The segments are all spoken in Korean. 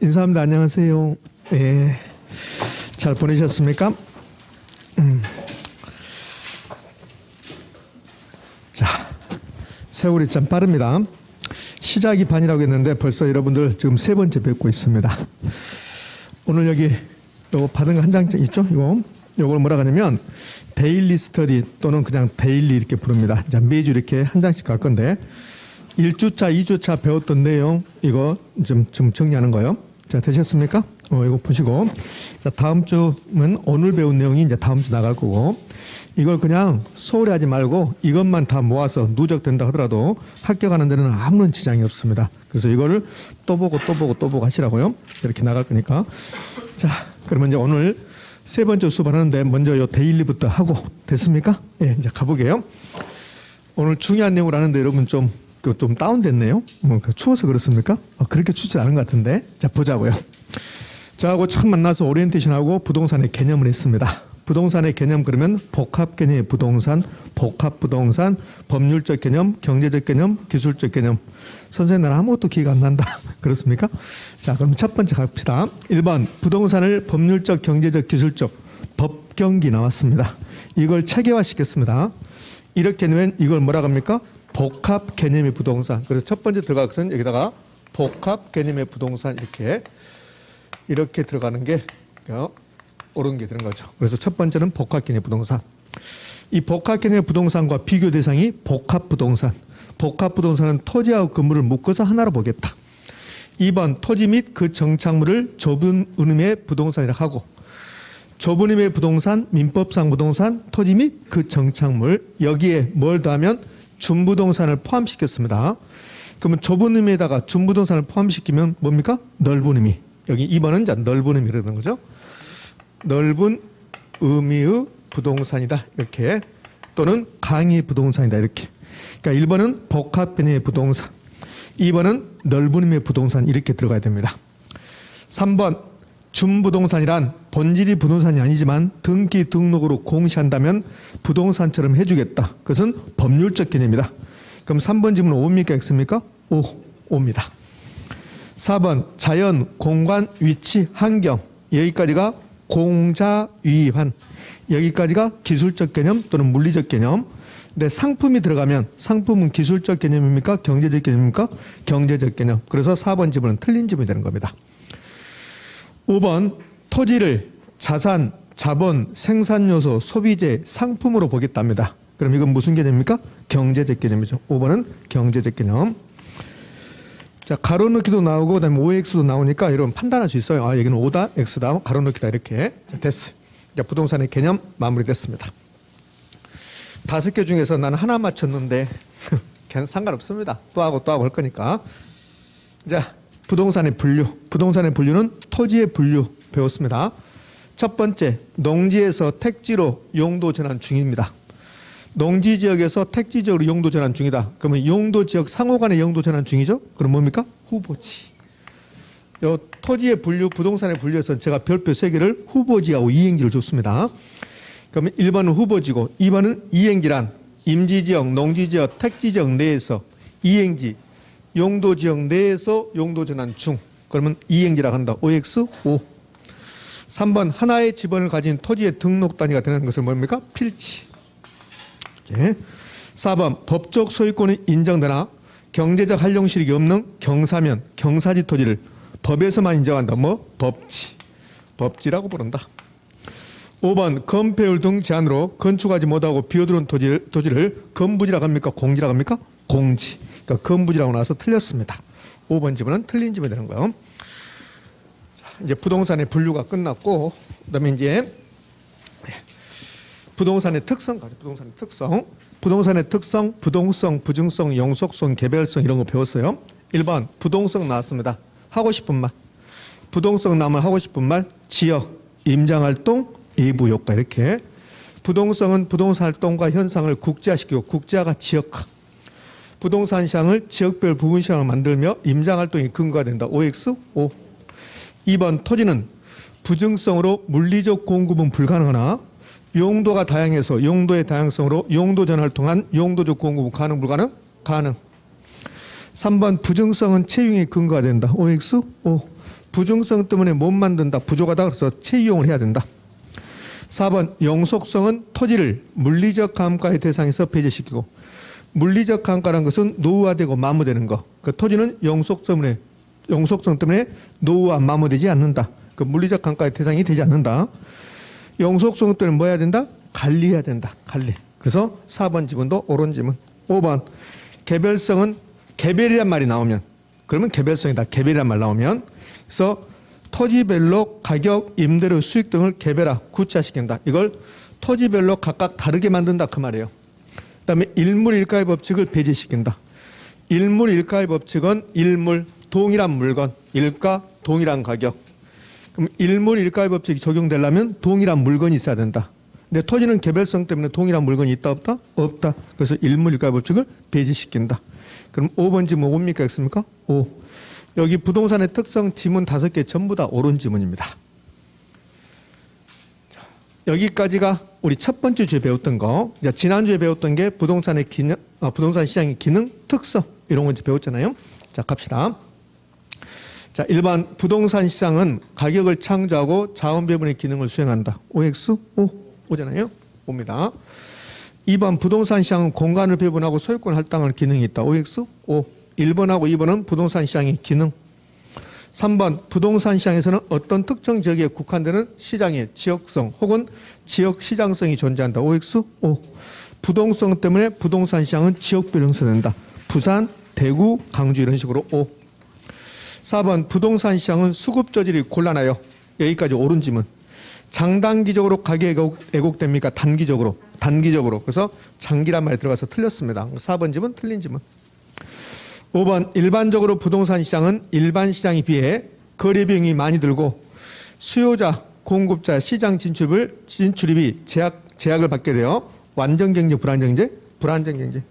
인사합니다. 안녕하세요. 예, 잘 보내셨습니까? 자, 세월이 참 빠릅니다. 시작이 반이라고 했는데 벌써 여러분들 지금 세 번째 뵙고 있습니다. 오늘 여기 요거 받은 거 한 장 있죠? 요걸 뭐라 하냐면 데일리 스터디 또는 그냥 데일리 이렇게 부릅니다. 자, 매주 이렇게 한 장씩 갈 건데 1주차, 2주차 배웠던 내용 이거 좀 정리하는 거예요. 자, 되셨습니까? 이거 보시고. 자, 다음 주는 오늘 배운 내용이 이제 다음 주 나갈 거고, 이걸 그냥 소홀히 하지 말고 이것만 다 모아서 누적된다 하더라도 합격하는 데는 아무런 지장이 없습니다. 그래서 이거를 또 보고 하시라고요. 이렇게 나갈 거니까. 자, 그러면 이제 오늘 세 번째 수업하는데 먼저 요 데일리부터 하고 됐습니까? 예, 이제 가보게요. 오늘 중요한 내용을 하는데 여러분 좀 다운됐네요. 추워서 그렇습니까? 그렇게 춥지 않은 것 같은데. 자, 보자고요. 저하고 처음 만나서 오리엔테이션하고 부동산의 개념을 했습니다. 부동산의 개념 그러면 복합 개념의 부동산, 복합 부동산, 법률적 개념, 경제적 개념, 기술적 개념. 선생님 나는 아무것도 기회가 안 난다. 그렇습니까? 자, 그럼 첫 번째 갑시다. 1번 부동산을 법률적, 경제적, 기술적, 법경기 나왔습니다. 이걸 체계화 시켰습니다. 이렇게 넣으면 이걸 뭐라고 합니까? 복합 개념의 부동산. 그래서 첫 번째 들어갈 것은 여기다가 복합 개념의 부동산 이렇게 들어가는 게 옳은 게 되는 거죠. 그래서 첫 번째는 복합 개념의 부동산. 이 복합 개념의 부동산과 비교 대상이 복합 부동산. 복합 부동산은 토지하고 건물을 묶어서 하나로 보겠다. 2번 토지 및 그 정착물을 좁은 의미의 부동산이라 하고, 좁은 의미의 부동산, 민법상 부동산, 토지 및 그 정착물, 여기에 뭘 더하면 준부동산을 포함시켰습니다. 그러면 좁은 의미에다가 준부동산을 포함시키면 뭡니까? 넓은 의미. 여기 2번은 이제 넓은 의미라는 거죠. 넓은 의미의 부동산이다. 이렇게. 또는 강의 부동산이다. 이렇게. 그러니까 1번은 복합 개념의 부동산. 2번은 넓은 의미의 부동산. 이렇게 들어가야 됩니다. 3번 준부동산이란 본질이 부동산이 아니지만 등기 등록으로 공시한다면 부동산처럼 해주겠다. 그것은 법률적 개념이다. 그럼 3번 질문 O입니까? X입니까? O입니다. 4번 자연, 공간, 위치, 환경. 여기까지가 공자위반. 여기까지가 기술적 개념 또는 물리적 개념. 근데 상품이 들어가면 상품은 기술적 개념입니까? 경제적 개념입니까? 경제적 개념. 그래서 4번 지문은 틀린 지문이 되는 겁니다. 5번 토지를 자산, 자본, 생산요소, 소비재, 상품으로 보겠답니다. 그럼 이건 무슨 개념입니까? 경제적 개념이죠. 5번은 경제적 개념. 자, 가로 넣기도 나오고 그다음에 OX도 나오니까 여러분 판단할 수 있어요. 아, 여기는 O다, X다, 가로 넣기다 이렇게. 자, 됐어요. 자, 부동산의 개념 마무리됐습니다. 5개 중에서 나는 하나 맞췄는데 걔는 상관없습니다. 또 하고 할 거니까. 자, 부동산의 분류. 부동산의 분류는 토지의 분류 배웠습니다. 첫 번째, 농지에서 택지로 용도 전환 중입니다. 농지 지역에서 택지 지역으로 용도 전환 중이다. 그러면 용도 지역 상호 간의 용도 전환 중이죠? 그럼 뭡니까? 후보지. 요 토지의 분류, 부동산의 분류에서 제가 별표 3개를 후보지하고 이행지를 줬습니다. 그러면 1번은 후보지고 2번은 이행지란 임지지역, 농지지역, 택지지역 내에서 이행지, 용도지역 내에서 용도 전환 중. 그러면 이행지라고 한다. OX, O. 3번 하나의 지번을 가진 토지의 등록 단위가 되는 것을 뭡니까? 필지. 이렇게. 4번 법적 소유권이 인정되나 경제적 활용 실익이 없는 경사면, 경사지 토지를 법에서만 인정한다. 뭐? 법지. 법지라고 부른다. 5번 건폐율 등 제한으로 건축하지 못하고 비어들은 토지를 건부지라고 합니까? 공지라고 합니까? 공지. 그러니까 건부지라고 나와서 틀렸습니다. 5번 지문은 틀린 지문이 되는 거예요. 자, 이제 부동산의 분류가 끝났고, 그다음에 이제 부동산의 특성 가죠. 부동산의 특성. 부동산의 특성, 부동성, 부증성, 영속성, 개별성 이런 거 배웠어요. 1번 부동성 나왔습니다. 하고 싶은 말. 부동성 나오면 하고 싶은 말. 지역, 임장활동, 예부효과 이렇게. 부동성은 부동산 활동과 현상을 국제화시키고 국제화가 지역화. 부동산 시장을 지역별 부분 시장을 만들며 임장활동이 근거가 된다. OX, O. 2번 토지는 부증성으로 물리적 공급은 불가능하나 용도가 다양해서 용도의 다양성으로 용도 전환을 통한 용도적 공급은 가능, 불가능? 가능. 3번 부증성은 채용의 근거가 된다. OX, O. 부중성 때문에 못 만든다, 부족하다, 그래서 채이용을 해야 된다. 4번 영속성은 토지를 물리적 감가의 대상에서 배제시키고, 물리적 감가라는 것은 노후화되고 마모되는 거. 그 토지는 영속성 때문에 노후화 마모되지 않는다. 그 물리적 감가의 대상이 되지 않는다. 영속성 때문에 뭐 해야 된다? 관리해야 된다. 관리. 그래서 4번 지문도 옳은 지문. 5번 개별성은 개별이란 말이 나오면, 그러면 개별성이다. 개별이란 말 나오면, 그래서 토지별로 가격, 임대료, 수익 등을 개별화, 구체화시킨다. 이걸 토지별로 각각 다르게 만든다 그 말이에요. 그다음에 일물일가의 법칙을 배제시킨다. 일물일가의 법칙은 일물, 동일한 물건, 일가, 동일한 가격. 그럼 일물일가의 법칙이 적용되려면 동일한 물건이 있어야 된다. 근데 토지는 개별성 때문에 동일한 물건이 있다 없다? 없다. 그래서 일물일가의 법칙을 배제시킨다. 그럼 5번 지문 뭡니까? 있습니까? 5. 여기 부동산의 특성 지문 5개 전부 다 옳은 지문입니다. 여기까지가 우리 첫 번째 주에 배웠던 거. 이제 지난주에 배웠던 게 부동산 시장의 기능, 특성 이런 거 이제 배웠잖아요. 자, 갑시다. 자, 1번 부동산 시장은 가격을 창조하고 자원 배분의 기능을 수행한다. OX? 오잖아요. 옵니다. 2번 부동산 시장은 공간을 배분하고 소유권 할당하는 기능이 있다. OX? 1번하고 2번은 부동산 시장의 기능. 3번 부동산 시장에서는 어떤 특정 지역에 국한되는 시장의 지역성 혹은 지역 시장성이 존재한다. OX? 부동성 때문에 부동산 시장은 지역별로 형성된다. 부산, 대구, 강주 이런 식으로 5. 4번 부동산 시장은 수급 저질이 곤란하여, 여기까지 옳은 지문. 장단기적으로 가격이 왜곡됩니까? 단기적으로. 그래서 장기란 말이 들어가서 틀렸습니다. 4번 지문 틀린 지문. 5번 일반적으로 부동산 시장은 일반 시장에 비해 거래 비용이 많이 들고 수요자, 공급자, 시장 진출입이 제약을 받게 되어 완전경제, 불안정경제.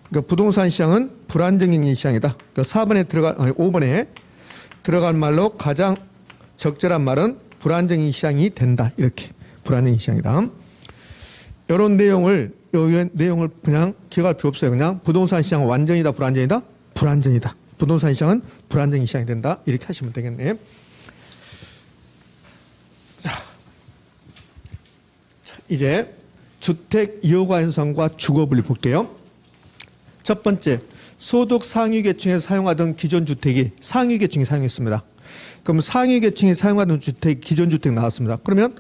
그러니까 부동산 시장은 불안정경제 시장이다. 그러니까 5번에 들어갈 말로 가장 적절한 말은 불안정경 시장이 된다. 이렇게 불안정경 시장이다. 이런 내용을 그냥 기억할 필요 없어요. 그냥 부동산 시장은 완전이다, 불안정이다. 불안정이다. 부동산 시장은 불안정이 시장이 된다. 이렇게 하시면 되겠네. 자, 이제 주택 이용화 현상과 주거분리 볼게요. 첫 번째, 소득 상위 계층에 사용하던 기존 주택이 상위 계층이 사용했습니다. 그럼 상위 계층이 사용하던 주택, 기존 주택 나왔습니다. 그러면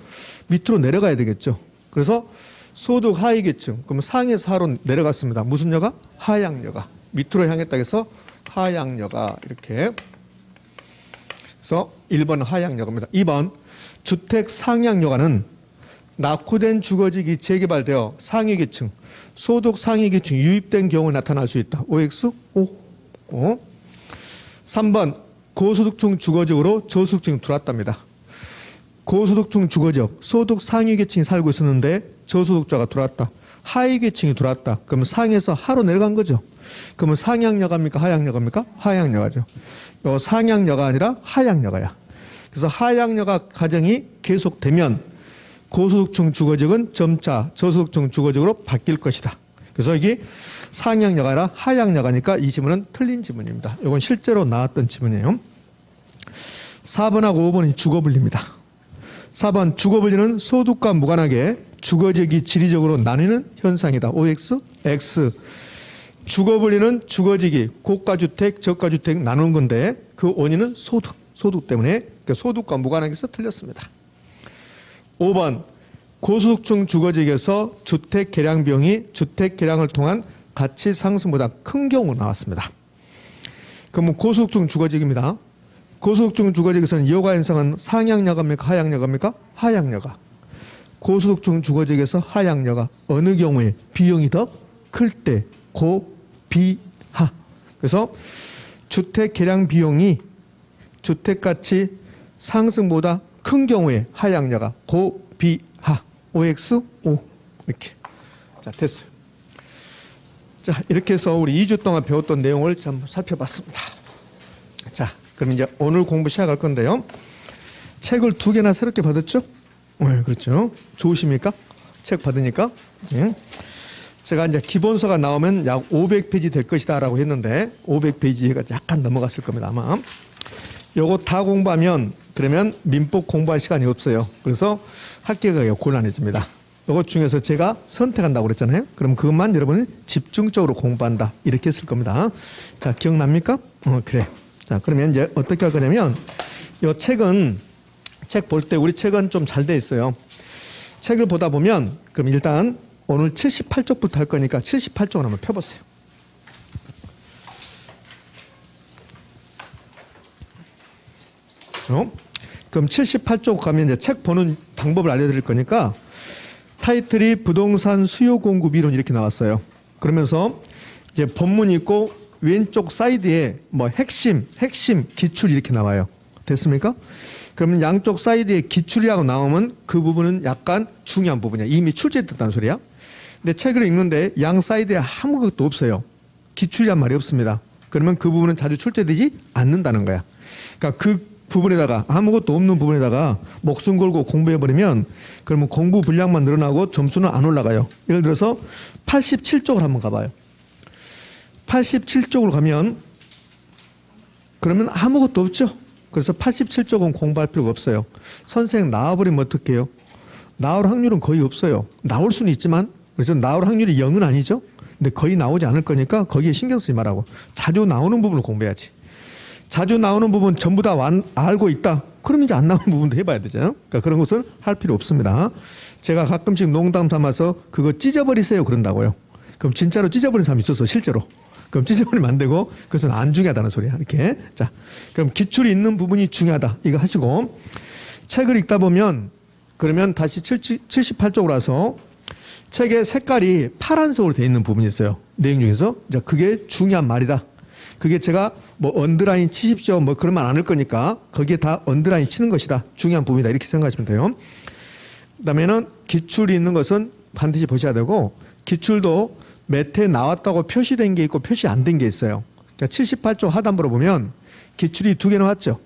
밑으로 내려가야 되겠죠. 그래서 소득 하위 계층, 그럼 상에서 하로 내려갔습니다. 무슨 여가? 하향여가. 밑으로 향했다 해서 하향여가 이렇게. 그래서 1번은 하향여가입니다. 2번 주택 상향여가는 낙후된 주거지역이 재개발되어 상위계층, 소득 상위계층 유입된 경우에 나타날 수 있다. OX? 3번 고소득층 주거지역으로 저소득층이 들어왔답니다. 고소득층 주거지역, 소득 상위계층이 살고 있었는데 저소득자가 들어왔다. 하위계층이 들어왔다. 그러면 상에서 하로 내려간 거죠. 그러면 상향여가입니까? 하향여가입니까? 하향여가죠. 상향여가 아니라 하향여가야. 그래서 하향여가 과정이 계속되면 고소득층 주거지역은 점차 저소득층 주거지역으로 바뀔 것이다. 그래서 여기 상향여가 아니라 하향여가니까 이 지문은 틀린 지문입니다. 이건 실제로 나왔던 지문이에요. 4번하고 5번이 주거분리입니다. 4번 주거분리는 소득과 무관하게 주거지역이 지리적으로 나뉘는 현상이다. OX? X. 주거분리는 주거지역이 고가주택, 저가주택 나누는 건데 그 원인은 소득 때문에 그러니까 소득과 무관하게 해서 틀렸습니다. 5번 고소득층 주거지역에서 주택 개량 비용이 주택 개량을 통한 가치 상승보다 큰 경우 나왔습니다. 그러면 고소득층 주거지역입니다. 고소득층 주거지역에서는 여가 현상은 상향여가입니까? 하향여가입니까? 하향여가. 고소득층 주거지역에서 하향여가 어느 경우에 비용이 더 클 때 고비하. 그래서 주택 개량 비용이 주택 가치 상승보다 큰 경우에 하향여가 고비하. OX? 이렇게. 자, 됐어요. 자, 이렇게 해서 우리 2주 동안 배웠던 내용을 좀 살펴봤습니다. 자, 그럼 이제 오늘 공부 시작할 건데요. 책을 2개나 새롭게 받았죠? 네, 그렇죠. 좋으십니까? 책 받으니까. 네. 제가 이제 기본서가 나오면 약 500페이지 될 것이다 라고 했는데 500페이지가 약간 넘어갔을 겁니다, 아마. 요거 다 공부하면 그러면 민법 공부할 시간이 없어요. 그래서 합격하기가 곤란해집니다. 요것 중에서 제가 선택한다고 그랬잖아요. 그럼 그것만 여러분이 집중적으로 공부한다. 이렇게 했을 겁니다. 자, 기억납니까? 그래. 자, 그러면 이제 어떻게 할 거냐면 요 책은 책 볼 때 우리 책은 좀 잘 돼 있어요. 책을 보다 보면 그럼 일단 오늘 78쪽부터 할 거니까 78쪽을 한번 펴보세요. 그럼 78쪽 가면 이제 책 보는 방법을 알려드릴 거니까 타이틀이 부동산 수요 공급 이론 이렇게 나왔어요. 그러면서 이제 본문이 있고 왼쪽 사이드에 뭐 핵심, 기출 이렇게 나와요. 됐습니까? 그러면 양쪽 사이드에 기출이라고 나오면 그 부분은 약간 중요한 부분이야. 이미 출제됐다는 소리야. 근데 책을 읽는데 양 사이드에 아무것도 없어요. 기출이란 말이 없습니다. 그러면 그 부분은 자주 출제되지 않는다는 거야. 그러니까 그 부분에다가 아무것도 없는 부분에다가 목숨 걸고 공부해버리면 그러면 공부 분량만 늘어나고 점수는 안 올라가요. 예를 들어서 87쪽을 한번 가봐요. 87쪽으로 가면 그러면 아무것도 없죠. 그래서 87쪽은 공부할 필요가 없어요. 선생 나와버리면 어떡 해요? 나올 확률은 거의 없어요. 나올 수는 있지만 그래서 나올 확률이 0은 아니죠. 근데 거의 나오지 않을 거니까 거기에 신경 쓰지 말라고. 자주 나오는 부분을 공부해야지. 자주 나오는 부분 전부 다 알고 있다. 그러면 이제 안 나오는 부분도 해봐야 되잖아요. 그러니까 그런 것은 할 필요 없습니다. 제가 가끔씩 농담 삼아서 그거 찢어버리세요 그런다고요. 그럼 진짜로 찢어버린 사람이 있었어 실제로. 그럼 찢어버리면 안 되고 그것은 안 중요하다는 소리야. 이렇게. 자, 그럼 기출이 있는 부분이 중요하다. 이거 하시고 책을 읽다 보면 그러면 다시 78쪽으로 와서 책의 색깔이 파란색으로 되어 있는 부분이 있어요. 내용 중에서. 자, 그게 중요한 말이다. 그게 제가 뭐 언더라인 치십시오 뭐 그러면 안 할 거니까 거기에 다 언더라인 치는 것이다. 중요한 부분이다. 이렇게 생각하시면 돼요. 그다음에는 기출이 있는 것은 반드시 보셔야 되고 기출도 몇 회 나왔다고 표시된 게 있고 표시 안 된 게 있어요. 그러니까 78쪽 하단부로 보면 기출이 2개 나왔죠.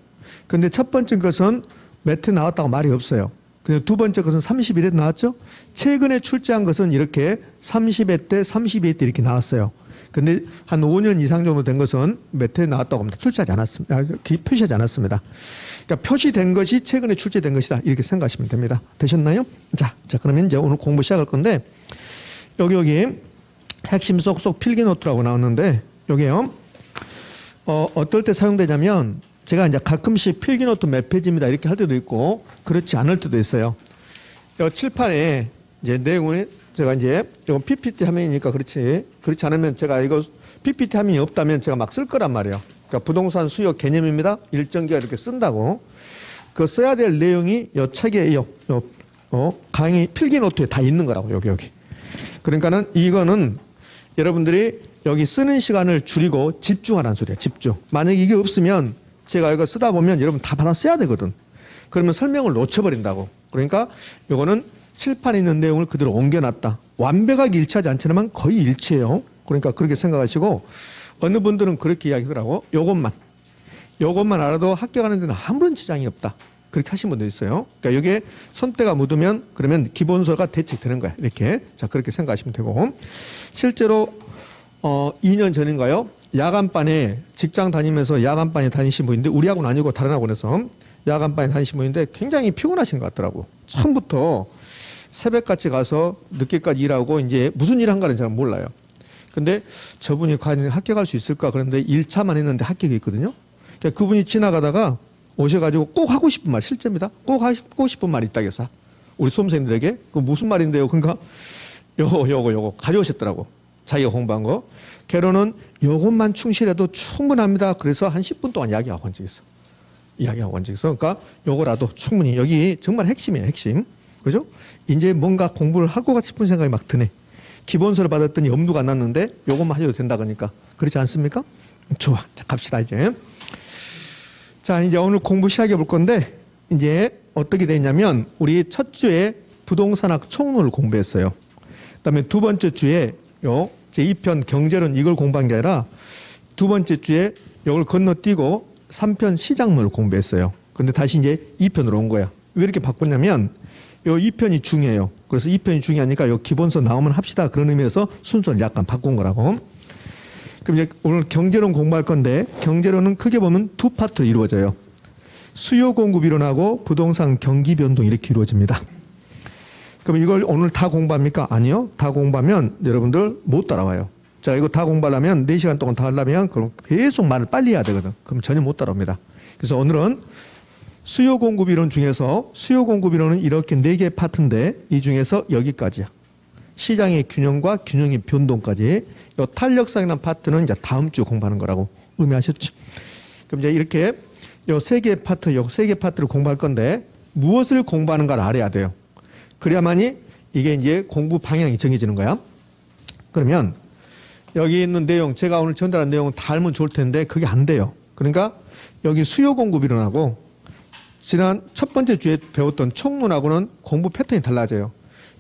근데 첫 번째 것은 몇 회 나왔다고 말이 없어요. 근데 두 번째 것은 31회 나왔죠. 최근에 출제한 것은 이렇게 30회 때 32회 때 이렇게 나왔어요. 근데 한 5년 이상 정도 된 것은 몇 회 나왔다고 합니다. 출제하지 않았습니다. 표시하지 않았습니다. 그러니까 표시된 것이 최근에 출제된 것이다. 이렇게 생각하시면 됩니다. 되셨나요? 자, 그러면 이제 오늘 공부 시작할 건데 여기 핵심 쏙쏙 필기노트라고 나왔는데 여기요. 어떨 때 사용되냐면 제가 이제 가끔씩 필기노트 몇 페이지입니다. 이렇게 할 때도 있고 그렇지 않을 때도 있어요. 요 칠판에 이제 내용을 제가 이제 이건 PPT 화면이니까 그렇지 않으면 제가 이거 PPT 화면이 없다면 제가 막 쓸 거란 말이에요. 그러니까 부동산 수요 개념입니다. 일정 기간 이렇게 쓴다고. 그 써야 될 내용이 요 책에 강의 필기 노트에 다 있는 거라고 여기. 그러니까는 이거는 여러분들이 여기 쓰는 시간을 줄이고 집중하라는 소리야. 집중. 만약에 이게 없으면 제가 이거 쓰다 보면 여러분 다 받아 써야 되거든. 그러면 설명을 놓쳐버린다고. 그러니까 이거는 칠판에 있는 내용을 그대로 옮겨놨다. 완벽하게 일치하지 않지만 거의 일치해요. 그러니까 그렇게 생각하시고 어느 분들은 그렇게 이야기하더라고. 요것만 알아도 합격하는 데는 아무런 지장이 없다. 그렇게 하신 분도 있어요. 그러니까 여기에 손때가 묻으면 그러면 기본서가 대책되는 거야. 이렇게. 자, 그렇게 생각하시면 되고. 실제로 2년 전인가요? 야간반에 직장 다니면서 야간반에 다니신 분인데 우리하고는 아니고 다른 학원에서 야간반에 다니신 분인데 굉장히 피곤하신 것 같더라고. 처음부터 새벽같이 가서 늦게까지 일하고 이제 무슨 일 한가는 잘 몰라요. 근데 저분이 과연 합격할 수 있을까? 그런데 1차만 했는데 합격이 있거든요. 그러니까 그분이 지나가다가 오셔가지고 꼭 하고 싶은 말, 실제입니다. 꼭 하고 싶은 말이 있다 그래서 우리 수험생들에게 그 무슨 말인데요? 그러니까 요거 가져오셨더라고. 자기가 공부한 거. 결론은 요것만 충실해도 충분합니다. 그래서 한 10분 동안 이야기하고 간 적이 있어. 그러니까 요거라도 충분히 여기 정말 핵심이에요. 핵심. 그죠? 이제 뭔가 공부를 하고 싶은 생각이 막 드네. 기본서를 받았더니 엄두가 안 났는데 요것만 하셔도 된다 그러니까. 그렇지 않습니까? 좋아. 자, 갑시다 이제. 자, 이제 오늘 공부 시작해 볼 건데 이제 어떻게 되냐면 우리 첫 주에 부동산학 총론을 공부했어요. 그다음에 두 번째 주에 요 제2편 경제론 이걸 공부한 게 아니라 두 번째 주에 이걸 건너뛰고 3편 시장론을 공부했어요. 근데 다시 이제 2편으로 온 거야. 왜 이렇게 바꿨냐면 요 2편이 중요해요. 그래서 2편이 중요하니까 요 기본서 나오면 합시다. 그런 의미에서 순서를 약간 바꾼 거라고. 그럼 이제 오늘 경제론 공부할 건데 경제론은 크게 보면 두 파트로 이루어져요. 수요 공급 이론하고 부동산 경기 변동 이렇게 이루어집니다. 그럼 이걸 오늘 다 공부합니까? 아니요. 다 공부하면 여러분들 못 따라와요. 자, 이거 다 공부하려면 4시간 동안 다 하려면 그럼 계속 말을 빨리 해야 되거든. 그럼 전혀 못 따라옵니다. 그래서 오늘은 수요 공급 이론 중에서 수요 공급 이론은 이렇게 4개 파트인데 이 중에서 여기까지야. 시장의 균형과 균형의 변동까지. 이 탄력성이라는 파트는 이제 다음 주에 공부하는 거라고 의미하셨죠? 그럼 이제 이렇게 이 3개 파트, 이 3개 파트를 공부할 건데 무엇을 공부하는가를 알아야 돼요. 그래야만이 이게 이제 공부 방향이 정해지는 거야. 그러면 여기 있는 내용, 제가 오늘 전달한 내용은 다 알면 좋을 텐데 그게 안 돼요. 그러니까 여기 수요 공급 이론하고 지난 첫 번째 주에 배웠던 총론하고는 공부 패턴이 달라져요.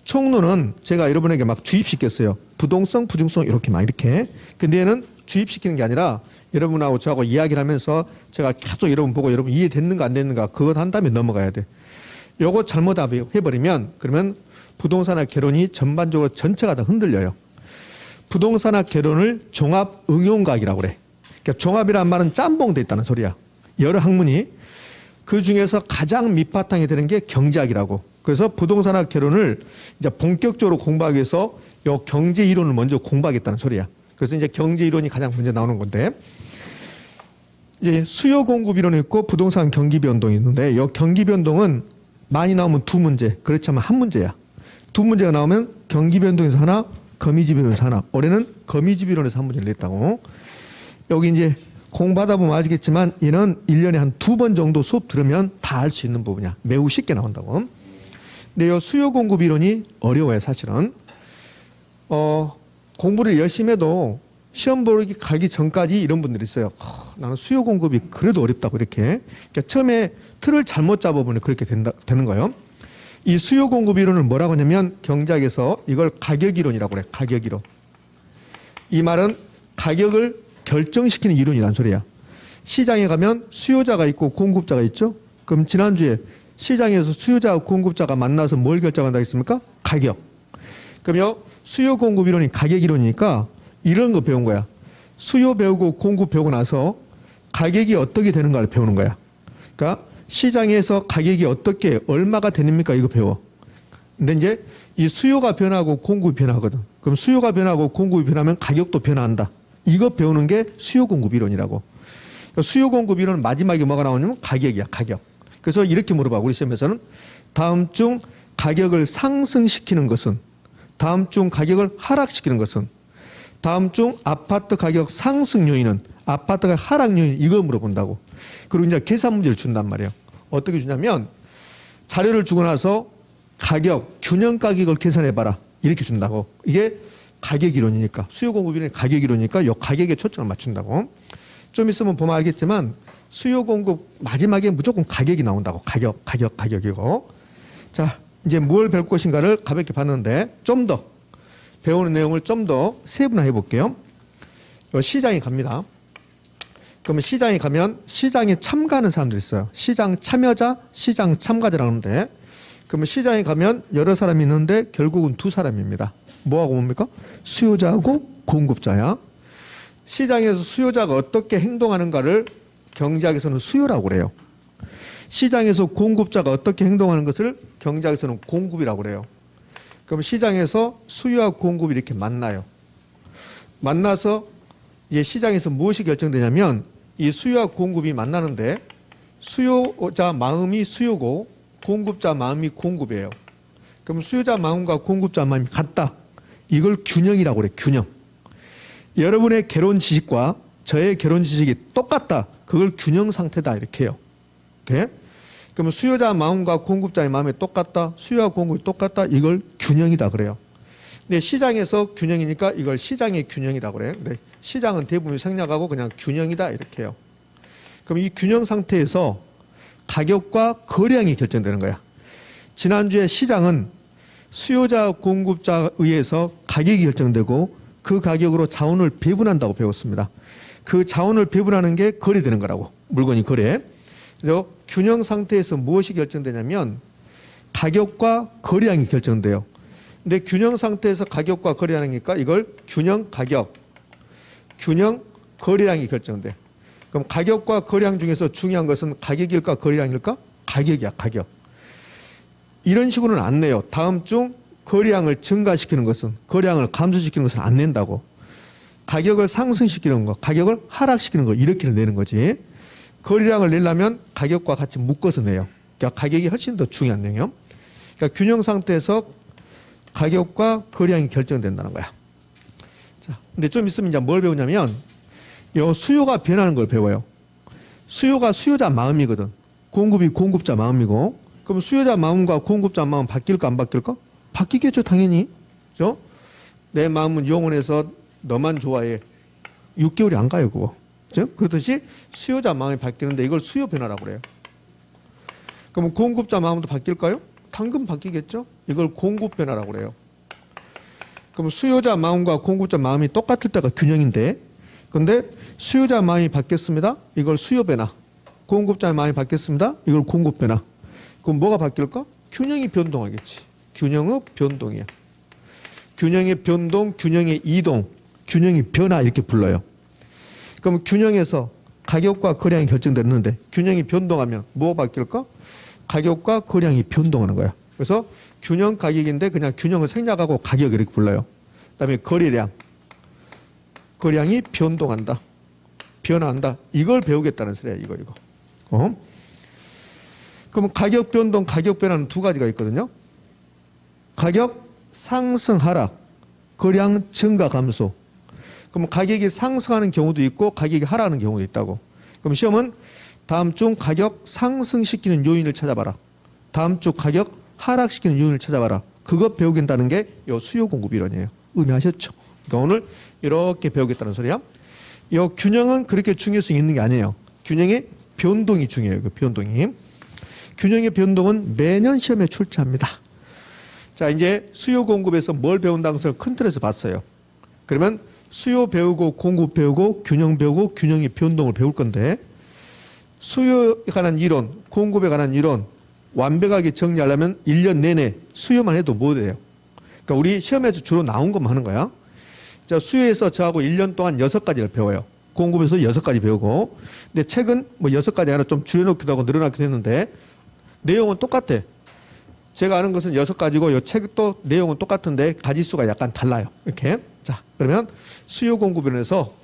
총론은 제가 여러분에게 막 주입시켰어요. 부동성, 부중성 이렇게 막 이렇게. 근데 얘는 주입시키는 게 아니라 여러분하고 저하고 이야기를 하면서 제가 계속 여러분 보고 여러분 이해됐는가 안 됐는가 그것 한 다음에 넘어가야 돼. 요거 잘못 해버리면 그러면 부동산학 개론이 전반적으로 전체가 다 흔들려요. 부동산학 개론을 종합 응용과학이라고 그래. 그러니까 종합이라는 말은 짬뽕돼 있다는 소리야. 여러 학문이. 그 중에서 가장 밑바탕이 되는 게 경제학이라고. 그래서 부동산학 개론을 이제 본격적으로 공부하기 위해서 요 경제 이론을 먼저 공부하겠다는 소리야. 그래서 이제 경제 이론이 가장 먼저 나오는 건데, 이제 수요 공급 이론이 있고 부동산 경기 변동이 있는데, 요 경기 변동은 많이 나오면 2문제, 그렇지 않으면 1문제야. 2문제가 나오면 경기 변동에서 하나, 거미집 이론에서 하나. 올해는 거미집 이론에서 1문제를 냈다고. 여기 이제 공부하다 보면 아시겠지만 얘는 1년에 한 2번 정도 수업 들으면 다 알 수 있는 부분이야. 매우 쉽게 나온다고. 근데 이 수요 공급 이론이 어려워요, 사실은. 공부를 열심히 해도 시험 보기 가기 전까지 이런 분들이 있어요. 나는 수요 공급이 그래도 어렵다고 이렇게. 그러니까 처음에 틀을 잘못 잡아보면 그렇게 되는 거예요. 이 수요 공급 이론을 뭐라고 하냐면 경제학에서 이걸 가격 이론이라고 그래. 가격 이론. 이 말은 가격을 결정시키는 이론이란 소리야. 시장에 가면 수요자가 있고 공급자가 있죠. 그럼 지난주에 시장에서 수요자와 공급자가 만나서 뭘 결정한다 했습니까? 가격. 그럼요, 수요 공급 이론이 가격 이론이니까 이런 거 배운 거야. 수요 배우고 공급 배우고 나서 가격이 어떻게 되는가를 배우는 거야. 그러니까 시장에서 가격이 어떻게 얼마가 됩니까? 이거 배워. 근데 이제 이 수요가 변하고 공급이 변하거든. 그럼 수요가 변하고 공급이 변하면 가격도 변화한다. 이거 배우는 게 수요 공급 이론이라고. 그러니까 수요 공급 이론은 마지막에 뭐가 나오냐면 가격이야, 가격. 그래서 이렇게 물어봐. 우리 시험에서는 다음 중 가격을 상승시키는 것은, 다음 중 가격을 하락시키는 것은, 다음 중 아파트 가격 상승 요인은, 아파트가 하락 요인, 이거 물어본다고. 그리고 이제 계산 문제를 준단 말이에요. 어떻게 주냐면 자료를 주고 나서 가격, 균형 가격을 계산해봐라. 이렇게 준다고. 이게 가격 이론이니까, 수요 공급 이론이 가격 이론이니까 이 가격에 초점을 맞춘다고. 좀 있으면 보면 알겠지만 수요 공급 마지막에 무조건 가격이 나온다고. 가격이고. 자, 이제 뭘 배울 것인가를 가볍게 봤는데 좀 더 배우는 내용을 좀 더 세분화해 볼게요. 시장에 갑니다. 그러면 시장에 가면 시장에 참가하는 사람들이 있어요. 시장 참여자, 시장 참가자라고 하는데, 그러면 시장에 가면 여러 사람이 있는데 결국은 2사람입니다. 뭐하고 뭡니까? 수요자하고 공급자야. 시장에서 수요자가 어떻게 행동하는가를 경제학에서는 수요라고 그래요. 시장에서 공급자가 어떻게 행동하는 것을 경제학에서는 공급이라고 그래요. 그럼 시장에서 수요와 공급이 이렇게 만나요. 만나서 이제 시장에서 무엇이 결정되냐면 이 수요와 공급이 만나는데 수요자 마음이 수요고 공급자 마음이 공급이에요. 그럼 수요자 마음과 공급자 마음이 같다. 이걸 균형이라고 그래, 균형. 여러분의 개론 지식과 저의 개론 지식이 똑같다. 그걸 균형 상태다. 이렇게 해요. 오케이? 그러면 수요자 마음과 공급자의 마음이 똑같다. 수요와 공급이 똑같다. 이걸 균형이다. 그래요. 근데 시장에서 균형이니까 이걸 시장의 균형이다. 그래요. 근데 시장은 대부분 생략하고 그냥 균형이다. 이렇게 해요. 그럼 이 균형 상태에서 가격과 거래량이 결정되는 거야. 지난주에 시장은 수요자 공급자에 의해서 가격이 결정되고 그 가격으로 자원을 배분한다고 배웠습니다. 그 자원을 배분하는 게 거래되는 거라고. 물건이 거래. 그래서 균형 상태에서 무엇이 결정되냐면 가격과 거래량이 결정돼요. 근데 균형 상태에서 가격과 거래량이니까 이걸 균형 가격, 균형 거래량이 결정돼. 그럼 가격과 거래량 중에서 중요한 것은 가격일까 거래량일까? 가격이야, 가격. 이런 식으로는 안 내요. 다음 중 거래량을 증가시키는 것은, 거래량을 감소시키는 것은 안 낸다고. 가격을 상승시키는 거, 가격을 하락시키는 거, 이렇게 내는 거지. 거래량을 내려면 가격과 같이 묶어서 내요. 그러니까 가격이 훨씬 더 중요한 내용이요. 그러니까 균형 상태에서 가격과 거래량이 결정된다는 거야. 자, 근데 좀 있으면 이제 뭘 배우냐면, 요 수요가 변하는 걸 배워요. 수요가 수요자 마음이거든. 공급이 공급자 마음이고, 그럼 수요자 마음과 공급자 마음 바뀔까 안 바뀔까? 바뀌겠죠, 당연히. 그죠? 내 마음은 영원해서 너만 좋아해. 6개월이 안 가요, 그거. 그죠? 그렇듯이 수요자 마음이 바뀌는데 이걸 수요 변화라고 그래요. 그럼 공급자 마음도 바뀔까요? 당근 바뀌겠죠? 이걸 공급 변화라고 그래요. 그럼 수요자 마음과 공급자 마음이 똑같을 때가 균형인데, 근데 수요자 마음이 바뀌었습니다. 이걸 수요 변화. 공급자 마음이 바뀌었습니다. 이걸 공급 변화. 그럼 뭐가 바뀔까? 균형이 변동하겠지. 균형의 변동이야. 균형의 변동, 균형의 이동, 균형의 변화 이렇게 불러요. 그럼 균형에서 가격과 거래량이 결정됐는데 균형이 변동하면 뭐가 바뀔까? 가격과 거래량이 변동하는 거야. 그래서 균형 가격인데 그냥 균형을 생략하고 가격 이렇게 불러요. 그다음에 거래량. 거래량이 변동한다. 변화한다. 이걸 배우겠다는 소리야. 이거. 그럼 가격 변동, 가격 변화는 두 가지가 있거든요. 가격 상승, 하락, 거래량 증가, 감소. 그럼 가격이 상승하는 경우도 있고 가격이 하락하는 경우도 있다고. 그럼 시험은 다음 중 가격 상승시키는 요인을 찾아봐라. 다음 주 가격 하락시키는 요인을 찾아봐라. 그거 배우겠다는 게 요 수요 공급 이론이에요. 의미하셨죠? 그러니까 오늘 이렇게 배우겠다는 소리야. 요 균형은 그렇게 중요성이 있는 게 아니에요. 균형의 변동이 중요해요. 그 변동이. 균형의 변동은 매년 시험에 출제합니다. 자, 이제 수요 공급에서 뭘 배운다는 것을 큰 틀에서 봤어요. 그러면 수요 배우고 공급 배우고 균형 배우고 균형의 변동을 배울 건데, 수요에 관한 이론, 공급에 관한 이론 완벽하게 정리하려면 1년 내내 수요만 해도 못 해요. 그러니까 우리 시험에서 주로 나온 것만 하는 거야. 자, 수요에서 저하고 1년 동안 6가지를 배워요. 공급에서 6가지 배우고. 근데 책은 뭐 6가지 하나 좀 줄여놓기도 하고 늘어나기도 했는데 내용은 똑같아. 제가 아는 것은 6가지고 이 책도 내용은 똑같은데 가지수가 약간 달라요. 이렇게. 자, 그러면 수요 공급론에서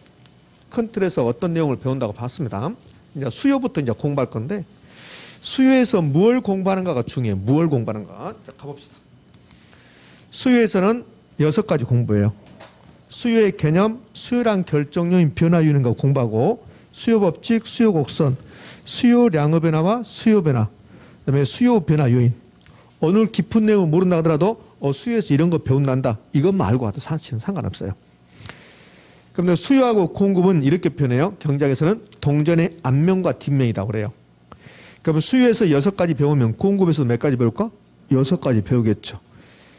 큰 틀에서 어떤 내용을 배운다고 봤습니다. 이제 수요부터 이제 공부할 건데, 수요에서 무엇을 공부하는가가 중요해요. 무엇을 공부하는가. 자, 가봅시다. 수요에서는 6가지 공부해요. 수요의 개념, 수요량 결정 요인 변화 요인인가 공부하고, 수요 법칙, 수요 곡선, 수요량의 변화와 수요 변화, 그다음에 수요 변화 요인. 오늘 깊은 내용을 모른다 하더라도 수요에서 이런 거 배운단다. 이것만 알고 와도 사실은 상관없어요. 그런데 수요하고 공급은 이렇게 표현해요. 경제학에서는 동전의 앞면과 뒷면이라고 그래요. 그러면 수요에서 6가지 배우면 공급에서 몇 가지 배울까? 6가지 배우겠죠.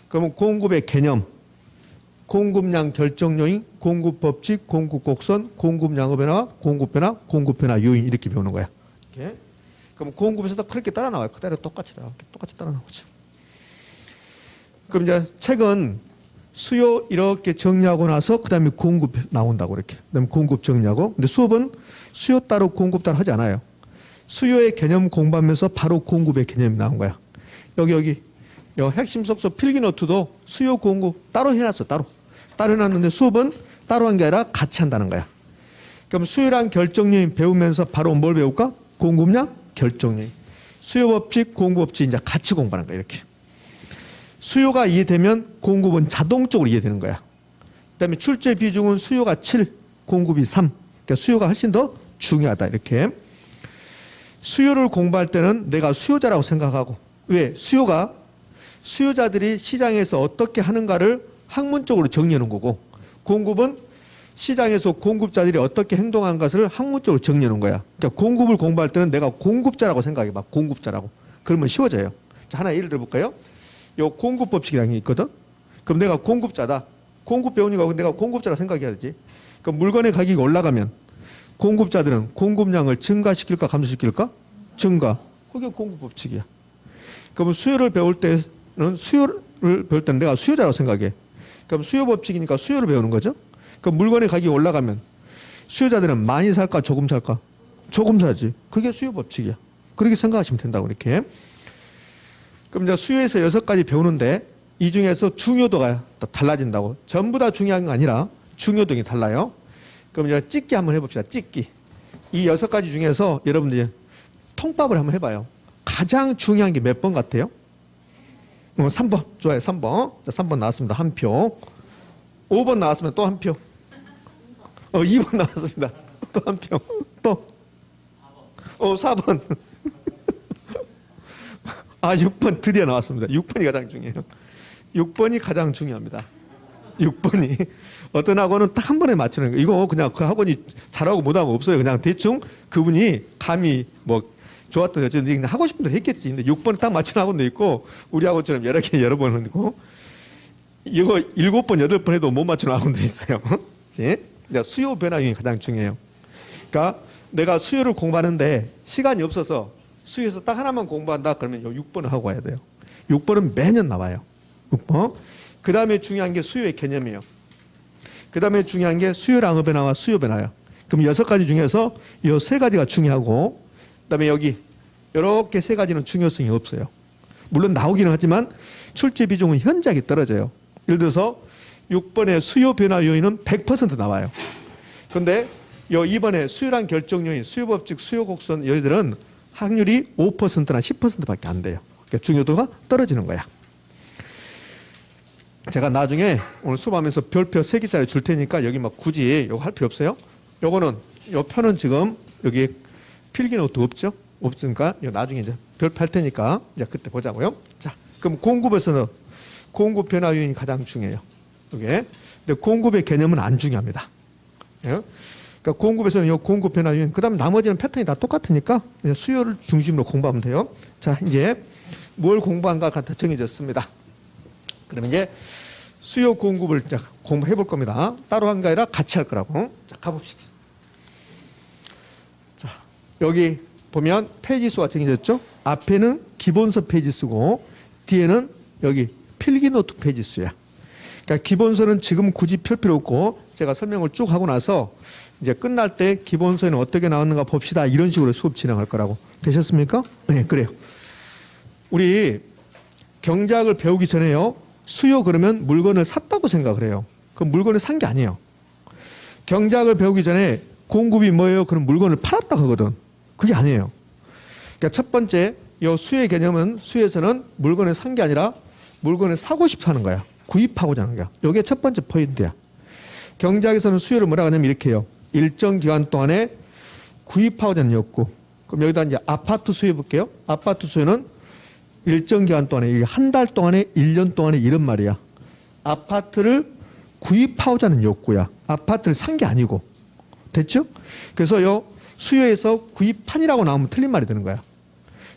그러면 공급의 개념, 공급량 결정 요인, 공급 법칙, 공급 곡선, 공급량의 변화, 공급 변화 요인 이렇게 배우는 거야. 이렇게. 그럼 공급에서도 그렇게 따라 나와요. 그대로 똑같이 따라 나오죠. 그럼 이제 책은 수요 이렇게 정리하고 나서 그다음에 공급 나온다고 이렇게. 그다음에 공급 정리하고. 근데 수업은 수요 따로 공급 따로 하지 않아요. 수요의 개념 공부하면서 바로 공급의 개념이 나온 거야. 여기 핵심 속소 필기 노트도 수요 공급 따로 해놨어. 따로 해놨는데 수업은 따로 한 게 아니라 같이 한다는 거야. 그럼 수요량 결정요인 배우면서 바로 뭘 배울까? 공급량 결정요인. 수요 법칙, 공급 법칙 이제 같이 공부하는 거야. 이렇게. 수요가 이해되면 공급은 자동적으로 이해되는 거야. 그다음에 출제 비중은 수요가 7, 공급이 3. 그러니까 수요가 훨씬 더 중요하다. 이렇게. 수요를 공부할 때는 내가 수요자라고 생각하고, 왜? 수요자들이 시장에서 어떻게 하는가를 학문적으로 정리해 놓은 거고, 공급은 시장에서 공급자들이 어떻게 행동한 것을 학문적으로 정리해 놓은 거야. 그러니까 공급을 공부할 때는 내가 공급자라고 생각해 봐. 공급자라고. 그러면 쉬워져요. 자, 하나 예를 들어볼까요? 요 공급 법칙이라는 게 있거든. 그럼 내가 공급자다. 공급 배우니까 내가 공급자라 생각해야 되지. 그럼 물건의 가격이 올라가면 공급자들은 공급량을 증가시킬까 감소시킬까? 증가. 그게 공급 법칙이야. 그럼 수요를 배울 때는 내가 수요자라고 생각해. 그럼 수요 법칙이니까 수요를 배우는 거죠. 그럼 물건의 가격이 올라가면 수요자들은 많이 살까 조금 살까? 조금 사지. 그게 수요 법칙이야. 그렇게 생각하시면 된다고 이렇게. 그럼 이제 수요에서 6가지 배우는데 이 중에서 중요도가 또 달라진다고. 전부 다 중요한 거 아니라 중요도가 달라요. 그럼 이제 찍기 한번 해봅시다. 찍기. 이 6가지 중에서 여러분들이 통밥을 한번 해봐요. 가장 중요한 게 몇 번 같아요? 3번. 좋아요. 3번. 자, 3번 나왔습니다. 한 표. 5번 나왔으면 또 한 표. 2번 나왔습니다. 또 한 표. 또. 4번. 6번 드디어 나왔습니다. 6번이 가장 중요해요. 6번이 가장 중요합니다. 6번이. 어떤 학원은 딱 한 번에 맞추는 거예요. 이거 그냥 그 학원이 잘하고 못하고 없어요. 그냥 대충 그분이 감이 뭐 좋았던 여전히 그냥 하고 싶은 대로 했겠지. 근데 6번에 딱 맞추는 학원도 있고 우리 학원처럼 여러 개 여러 번 하고 이거 7번, 8번 해도 못 맞추는 학원도 있어요. 수요 변화 요인이 가장 중요해요. 그러니까 내가 수요를 공부하는데 시간이 없어서 수요에서 딱 하나만 공부한다 그러면 6번을 하고 와야 돼요. 6번은 매년 나와요. 6번. 그 다음에 중요한 게 수요의 개념이에요. 그 다음에 중요한 게 수요량의 변화와 수요 변화예요. 그럼 6가지 중에서 이 3가지가 중요하고 그 다음에 여기 이렇게 3가지는 중요성이 없어요. 물론 나오기는 하지만 출제 비중은 현저하게 떨어져요. 예를 들어서 6번의 수요 변화 요인은 100% 나와요. 그런데 요 2번에 수요량 결정 요인, 수요법칙, 수요 곡선 여기들은 확률이 5%나 10%밖에 안 돼요. 그러니까 중요도가 떨어지는 거야. 제가 나중에 오늘 수업하면서 별표 3개짜리 줄 테니까 여기 막 굳이 이거 할 필요 없어요. 요거는 요 표는 지금 여기 필기노트 없죠? 없으니까 나중에 이제 별표 할 테니까 이제 그때 보자고요. 자, 그럼 공급에서는 공급 변화 요인이 가장 중요해요. 이게. 근데 공급의 개념은 안 중요합니다. 예? 그러니까 공급에서는 이 공급 변화 요인, 그 다음 나머지는 패턴이 다 똑같으니까 수요를 중심으로 공부하면 돼요. 자, 이제 뭘 공부한가 다 정해졌습니다. 그러면 이제 수요 공급을 공부해 볼 겁니다. 따로 한 게 아니라 같이 할 거라고. 자, 가봅시다. 자, 여기 보면 페이지 수가 정해졌죠? 앞에는 기본서 페이지 수고 뒤에는 여기 필기노트 페이지 수야. 그러니까 기본서는 지금 굳이 펼 필요 없고 제가 설명을 쭉 하고 나서 이제 끝날 때 기본서에는 어떻게 나왔는가 봅시다. 이런 식으로 수업 진행할 거라고. 되셨습니까? 네, 그래요. 우리 경제학을 배우기 전에요. 수요 그러면 물건을 샀다고 생각을 해요. 그 물건을 산 게 아니에요. 경제학을 배우기 전에 공급이 뭐예요? 그럼 물건을 팔았다고 하거든. 그게 아니에요. 그러니까 첫 번째 이 수요의 개념은 수요에서는 물건을 산 게 아니라 물건을 사고 싶어 하는 거야. 구입하고자 하는 거야. 이게 첫 번째 포인트야. 경제학에서는 수요를 뭐라고 하냐면 이렇게 해요. 일정 기간 동안에 구입하고자 하는 욕구. 그럼 여기다 이제 아파트 수요 볼게요. 아파트 수요는 일정 기간 동안에 한 달 동안에 1년 동안에 이런 말이야. 아파트를 구입하고자 하는 욕구야. 아파트를 산 게 아니고. 됐죠? 그래서 요 수요에서 구입한이라고 나오면 틀린 말이 되는 거야.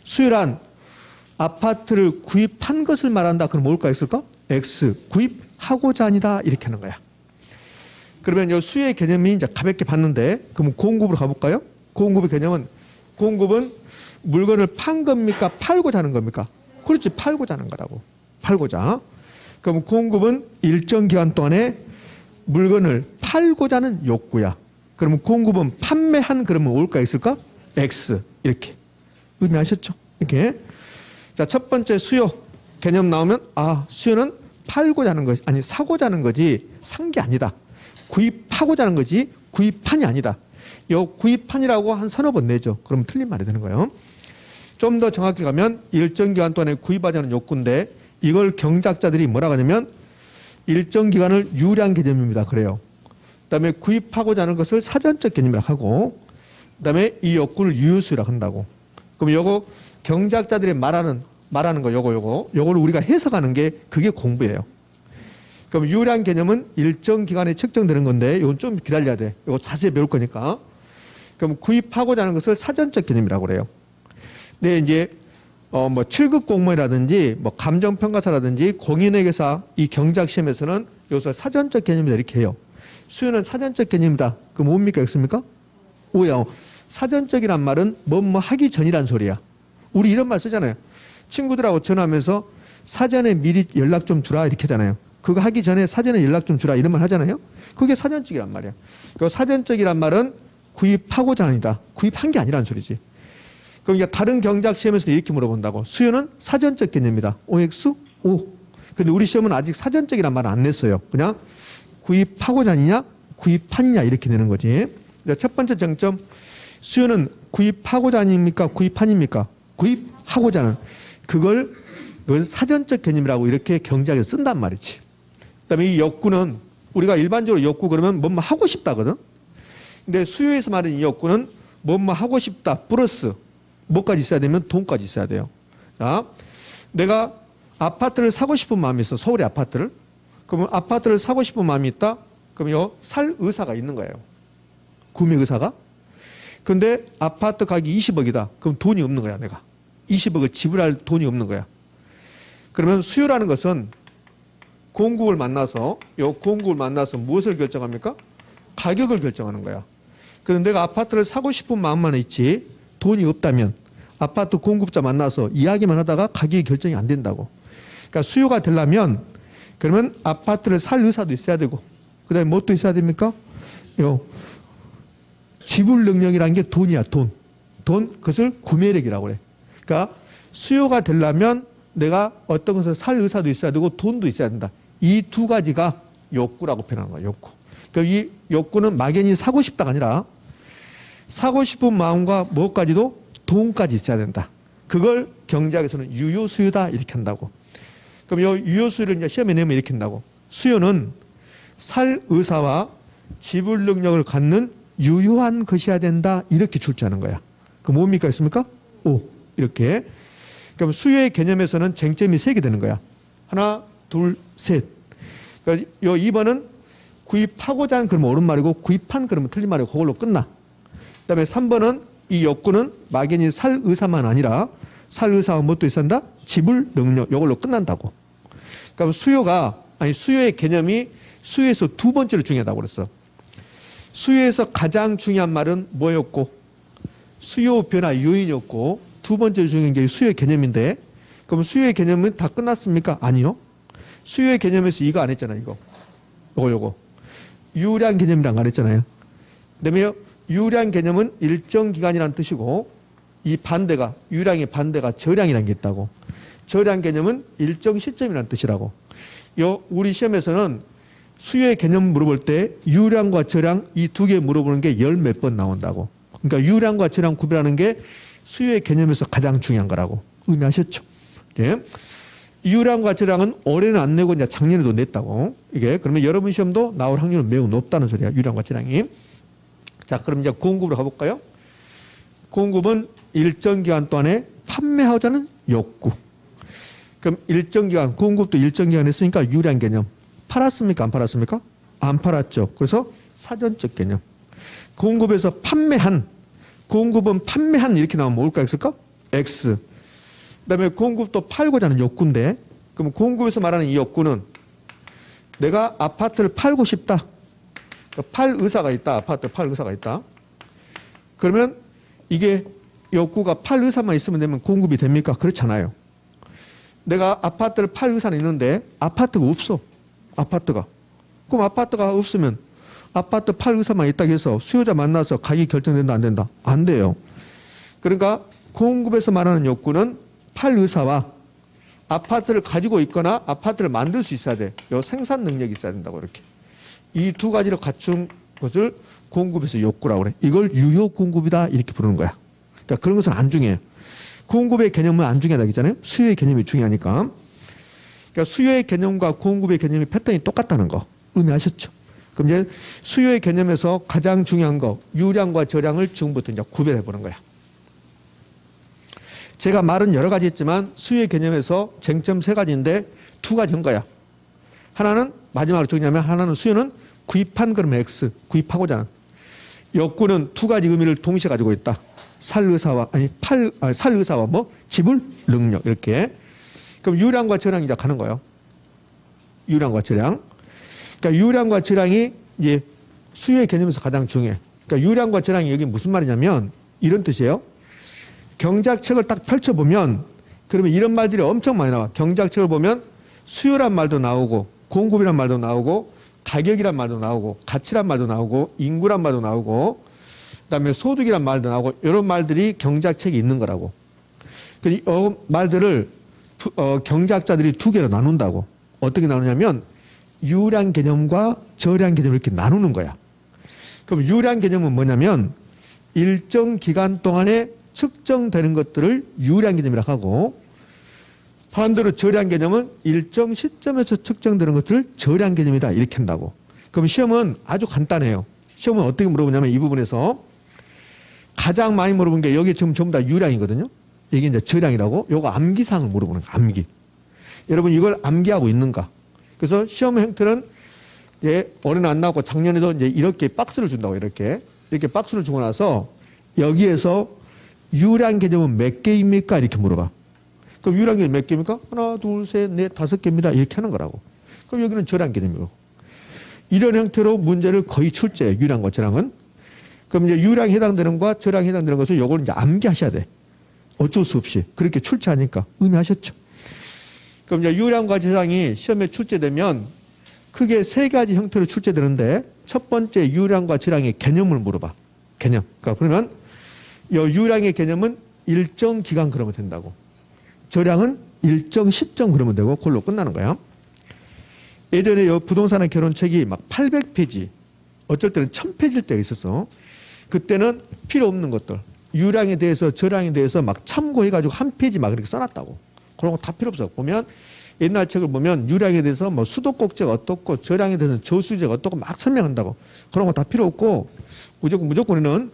수요란 아파트를 구입한 것을 말한다. 그럼 뭘까 있을까? X. 구입하고자 하니다. 이렇게 하는 거야. 그러면 요 수요의 개념이 이제 가볍게 봤는데, 그럼 공급으로 가볼까요? 공급의 개념은, 공급은 물건을 판 겁니까? 팔고자 하는 겁니까? 그렇지. 팔고자 하는 거라고. 팔고자. 그럼 공급은 일정 기간 동안에 물건을 팔고자 하는 욕구야. 그러면 공급은 판매한 그러면 올까 있을까? X. 이렇게. 의미하셨죠? 이렇게. 자, 첫 번째 수요 개념 나오면, 수요는 팔고자 하는 것이, 아니, 사고자 하는 거지, 산 게 아니다. 구입하고자 하는 거지, 구입한이 아니다. 요 구입한이라고 한 서너 번 내죠. 그러면 틀린 말이 되는 거예요. 좀 더 정확히 가면 일정 기간 동안에 구입하자는 욕구인데 이걸 경제학자들이 뭐라고 하냐면 일정 기간을 유량 개념입니다. 그래요. 그다음에 구입하고자 하는 것을 사전적 개념이라고 하고 그다음에 이 욕구를 유효수요라고 한다고. 그럼 요거 경제학자들이 말하는 거 요거를 우리가 해석하는 게 그게 공부예요. 그럼 유량 개념은 일정 기간에 측정되는 건데 이건 좀 기다려야 돼. 이거 자세히 배울 거니까. 그럼 구입하고자 하는 것을 사전적 개념이라고 그래요. 근데 이제 뭐 7급 공무원이라든지 뭐 감정평가사라든지 공인회계사 이 경제학 시험에서는 이것을 사전적 개념이다 이렇게 해요. 수요는 사전적 개념이다. 그럼 뭡니까? 있습니까? 오야. 사전적이란 말은 뭐뭐 하기 전이란 소리야. 우리 이런 말 쓰잖아요. 친구들하고 전화하면서 사전에 미리 연락 좀 주라 이렇게 하잖아요. 그거 하기 전에 사전에 연락 좀 주라 이런 말 하잖아요. 그게 사전적이란 말이야. 그 사전적이란 말은 구입하고자 합니다. 구입한 게 아니라는 소리지. 그러니까 다른 경작 시험에서는 이렇게 물어본다고. 수요는 사전적 개념이다. OX? O. 근데 우리 시험은 아직 사전적이란 말을 안 냈어요. 그냥 구입하고자 하느냐, 구입하느냐 이렇게 되는 거지. 첫 번째 정점, 수요는 구입하고자 아닙니까? 구입하니까? 구입하고자 하는. 그건 사전적 개념이라고 이렇게 경작에 쓴단 말이지. 그 다음에 이 욕구는 우리가 일반적으로 욕구 그러면 뭐뭐 하고 싶다거든. 근데 수요에서 말하는 이 욕구는 뭐뭐 하고 싶다 플러스 뭐까지 있어야 되면 돈까지 있어야 돼요. 자, 내가 아파트를 사고 싶은 마음이 있어. 서울의 아파트를. 그러면 아파트를 사고 싶은 마음이 있다. 그럼 살 의사가 있는 거예요. 구매 의사가. 근데 아파트 가격이 20억이다. 그럼 돈이 없는 거야, 내가. 20억을 지불할 돈이 없는 거야. 그러면 수요라는 것은 공급을 만나서 무엇을 결정합니까? 가격을 결정하는 거야. 그런데 내가 아파트를 사고 싶은 마음만 있지 돈이 없다면 아파트 공급자 만나서 이야기만 하다가 가격이 결정이 안 된다고. 그러니까 수요가 되려면 그러면 아파트를 살 의사도 있어야 되고 그다음에 뭣도 있어야 됩니까? 지불 능력이라는 게 돈이야, 돈. 그것을 구매력이라고 그래. 그러니까 수요가 되려면 내가 어떤 것을 살 의사도 있어야 되고 돈도 있어야 된다. 이 두 가지가 욕구라고 표현하는 거야, 욕구. 그러니까 이 욕구는 막연히 사고 싶다가 아니라 사고 싶은 마음과 무엇까지도 돈까지 있어야 된다. 그걸 경제학에서는 유효수요다 이렇게 한다고. 그럼 이 유효수요를 이제 시험에 내면 이렇게 한다고. 수요는 살 의사와 지불 능력을 갖는 유효한 것이어야 된다 이렇게 출제하는 거야. 그 뭡니까 있습니까? 오 이렇게. 그럼 수요의 개념에서는 쟁점이 3개 되는 거야. 하나, 둘, 셋. 그러니까 요 2번은 구입하고자 하는 그러면 옳은 말이고 구입한 그러면 틀린 말이고 그걸로 끝나. 그다음에 3번은 이 욕구는 막연히 살 의사만 아니라 살 의사와 뭣도 있어야 한다? 지불 능력 이걸로 끝난다고. 그러니까 수요의 개념이 수요에서 두 번째로 중요하다고 그랬어. 수요에서 가장 중요한 말은 뭐였고 수요 변화 요인이었고 두 번째로 중요한 게 수요의 개념인데 그럼 수요의 개념은 다 끝났습니까? 아니요. 수요의 개념에서 이거 안 했잖아요. 요거. 유량 개념이랑 안 했잖아요. 그다음에 유량 개념은 일정 기간이라는 뜻이고 이 반대가 유량의 반대가 저량이라는 게 있다고. 저량 개념은 일정 시점이라는 뜻이라고. 우리 시험에서는 수요의 개념 물어볼 때 유량과 저량 이 두 개 물어보는 게 열 몇 번 나온다고. 그러니까 유량과 저량 구별하는 게 수요의 개념에서 가장 중요한 거라고. 의미하셨죠? 예. 유량과 저량은 올해는 안 내고 이제 작년에도 냈다고. 이게 그러면 여러분 시험도 나올 확률은 매우 높다는 소리야. 유량과 저량이. 자, 그럼 이제 공급으로 가볼까요? 공급은 일정 기간 동안에 판매하자는 욕구. 그럼 일정 기간, 공급도 일정 기간 했으니까 유량 개념. 팔았습니까? 안 팔았습니까? 안 팔았죠. 그래서 사전적 개념. 공급에서 공급은 판매한 이렇게 나오면 뭘까 있을까? X. 그 다음에 공급도 팔고자 하는 욕구인데 그럼 공급에서 말하는 이 욕구는 내가 아파트를 팔고 싶다. 팔 의사가 있다. 아파트 팔 의사가 있다. 그러면 이게 욕구가 팔 의사만 있으면 되면 공급이 됩니까? 그렇잖아요. 내가 아파트를 팔 의사는 있는데 아파트가 없어. 그럼 아파트가 없으면 아파트 팔 의사만 있다고 해서 수요자 만나서 가격이 결정된다 안 된다? 안 돼요. 그러니까 공급에서 말하는 욕구는 팔 의사와 아파트를 가지고 있거나 아파트를 만들 수 있어야 돼. 요 생산 능력이 있어야 된다고 이렇게. 이 두 가지를 갖춘 것을 공급에서 욕구라고 그래. 이걸 유효 공급이다 이렇게 부르는 거야. 그러니까 그런 것은 안 중요해요. 공급의 개념은 안 중요하다고 했잖아요. 수요의 개념이 중요하니까. 그러니까 수요의 개념과 공급의 개념이 패턴이 똑같다는 거 의미하셨죠? 그럼 이제 수요의 개념에서 가장 중요한 거 유량과 저량을 지금부터 이제 구별해 보는 거야. 제가 말은 여러 가지 했지만 수요의 개념에서 쟁점 3가지인데 2가지인 거야. 하나는 마지막으로 정리하면 하나는 수요는 구입한 그러면 X, 구입하고자 하는. 욕구는 2가지 의미를 동시에 가지고 있다. 살 의사와 지불 능력 이렇게. 그럼 유량과 저량이 이제 가는 거예요. 유량과 저량. 그러니까 유량과 저량이 이제 수요의 개념에서 가장 중요해. 그러니까 유량과 저량이 여기 무슨 말이냐면 이런 뜻이에요. 경작책을 딱 펼쳐보면 그러면 이런 말들이 엄청 많이 나와. 경작책을 보면 수요란 말도 나오고 공급이란 말도 나오고 가격이란 말도 나오고 가치란 말도 나오고 인구란 말도 나오고 그다음에 소득이란 말도 나오고 이런 말들이 경제학책에 있는 거라고. 이 말들을 경제학자들이 두 개로 나눈다고. 어떻게 나누냐면 유량 개념과 저량 개념을 이렇게 나누는 거야. 그럼 유량 개념은 뭐냐면 일정 기간 동안에 측정되는 것들을 유량 개념이라고 하고, 반대로 저량 개념은 일정 시점에서 측정되는 것들을 저량 개념이다 이렇게 한다고. 그럼 시험은 아주 간단해요. 시험은 어떻게 물어보냐면 이 부분에서 가장 많이 물어본 게 여기 지금 전부 다 유량이거든요. 이게 이제 저량이라고. 요거 암기사항을 물어보는 거예요. 암기. 여러분 이걸 암기하고 있는가? 그래서 시험 형태는 올해는 안 나왔고 작년에도 이제 이렇게 박스를 준다고. 이렇게 박스를 주고 나서 여기에서 유량 개념은 몇 개입니까? 이렇게 물어봐. 그럼 유량 개념 몇 개입니까? 하나, 둘, 셋, 넷, 5개입니다. 이렇게 하는 거라고. 그럼 여기는 저량 개념이고. 이런 형태로 문제를 거의 출제해요. 유량과 저량은. 그럼 이제 유량에 해당되는 것과 저량에 해당되는 것을 요걸 이제 암기하셔야 돼. 어쩔 수 없이. 그렇게 출제하니까. 의미하셨죠? 그럼 이제 유량과 저량이 시험에 출제되면 크게 세 가지 형태로 출제되는데, 첫 번째 유량과 저량의 개념을 물어봐. 개념. 그러니까 그러면 이 유량의 개념은 일정 기간 그러면 된다고. 저량은 일정 시점 그러면 되고, 그걸로 끝나는 거야. 예전에 이 부동산의 결혼책이 막 800페이지, 어쩔 때는 1000페이지일 때가 있었어. 그때는 필요 없는 것들, 유량에 대해서 저량에 대해서 막 참고해가지고 한 페이지 막 이렇게 써놨다고. 그런 거 다 필요 없어. 보면 옛날 책을 보면 유량에 대해서 뭐 수도꼭지가 어떻고 저량에 대해서는 저수지가 어떻고 막 설명한다고. 그런 거 다 필요 없고 무조건에는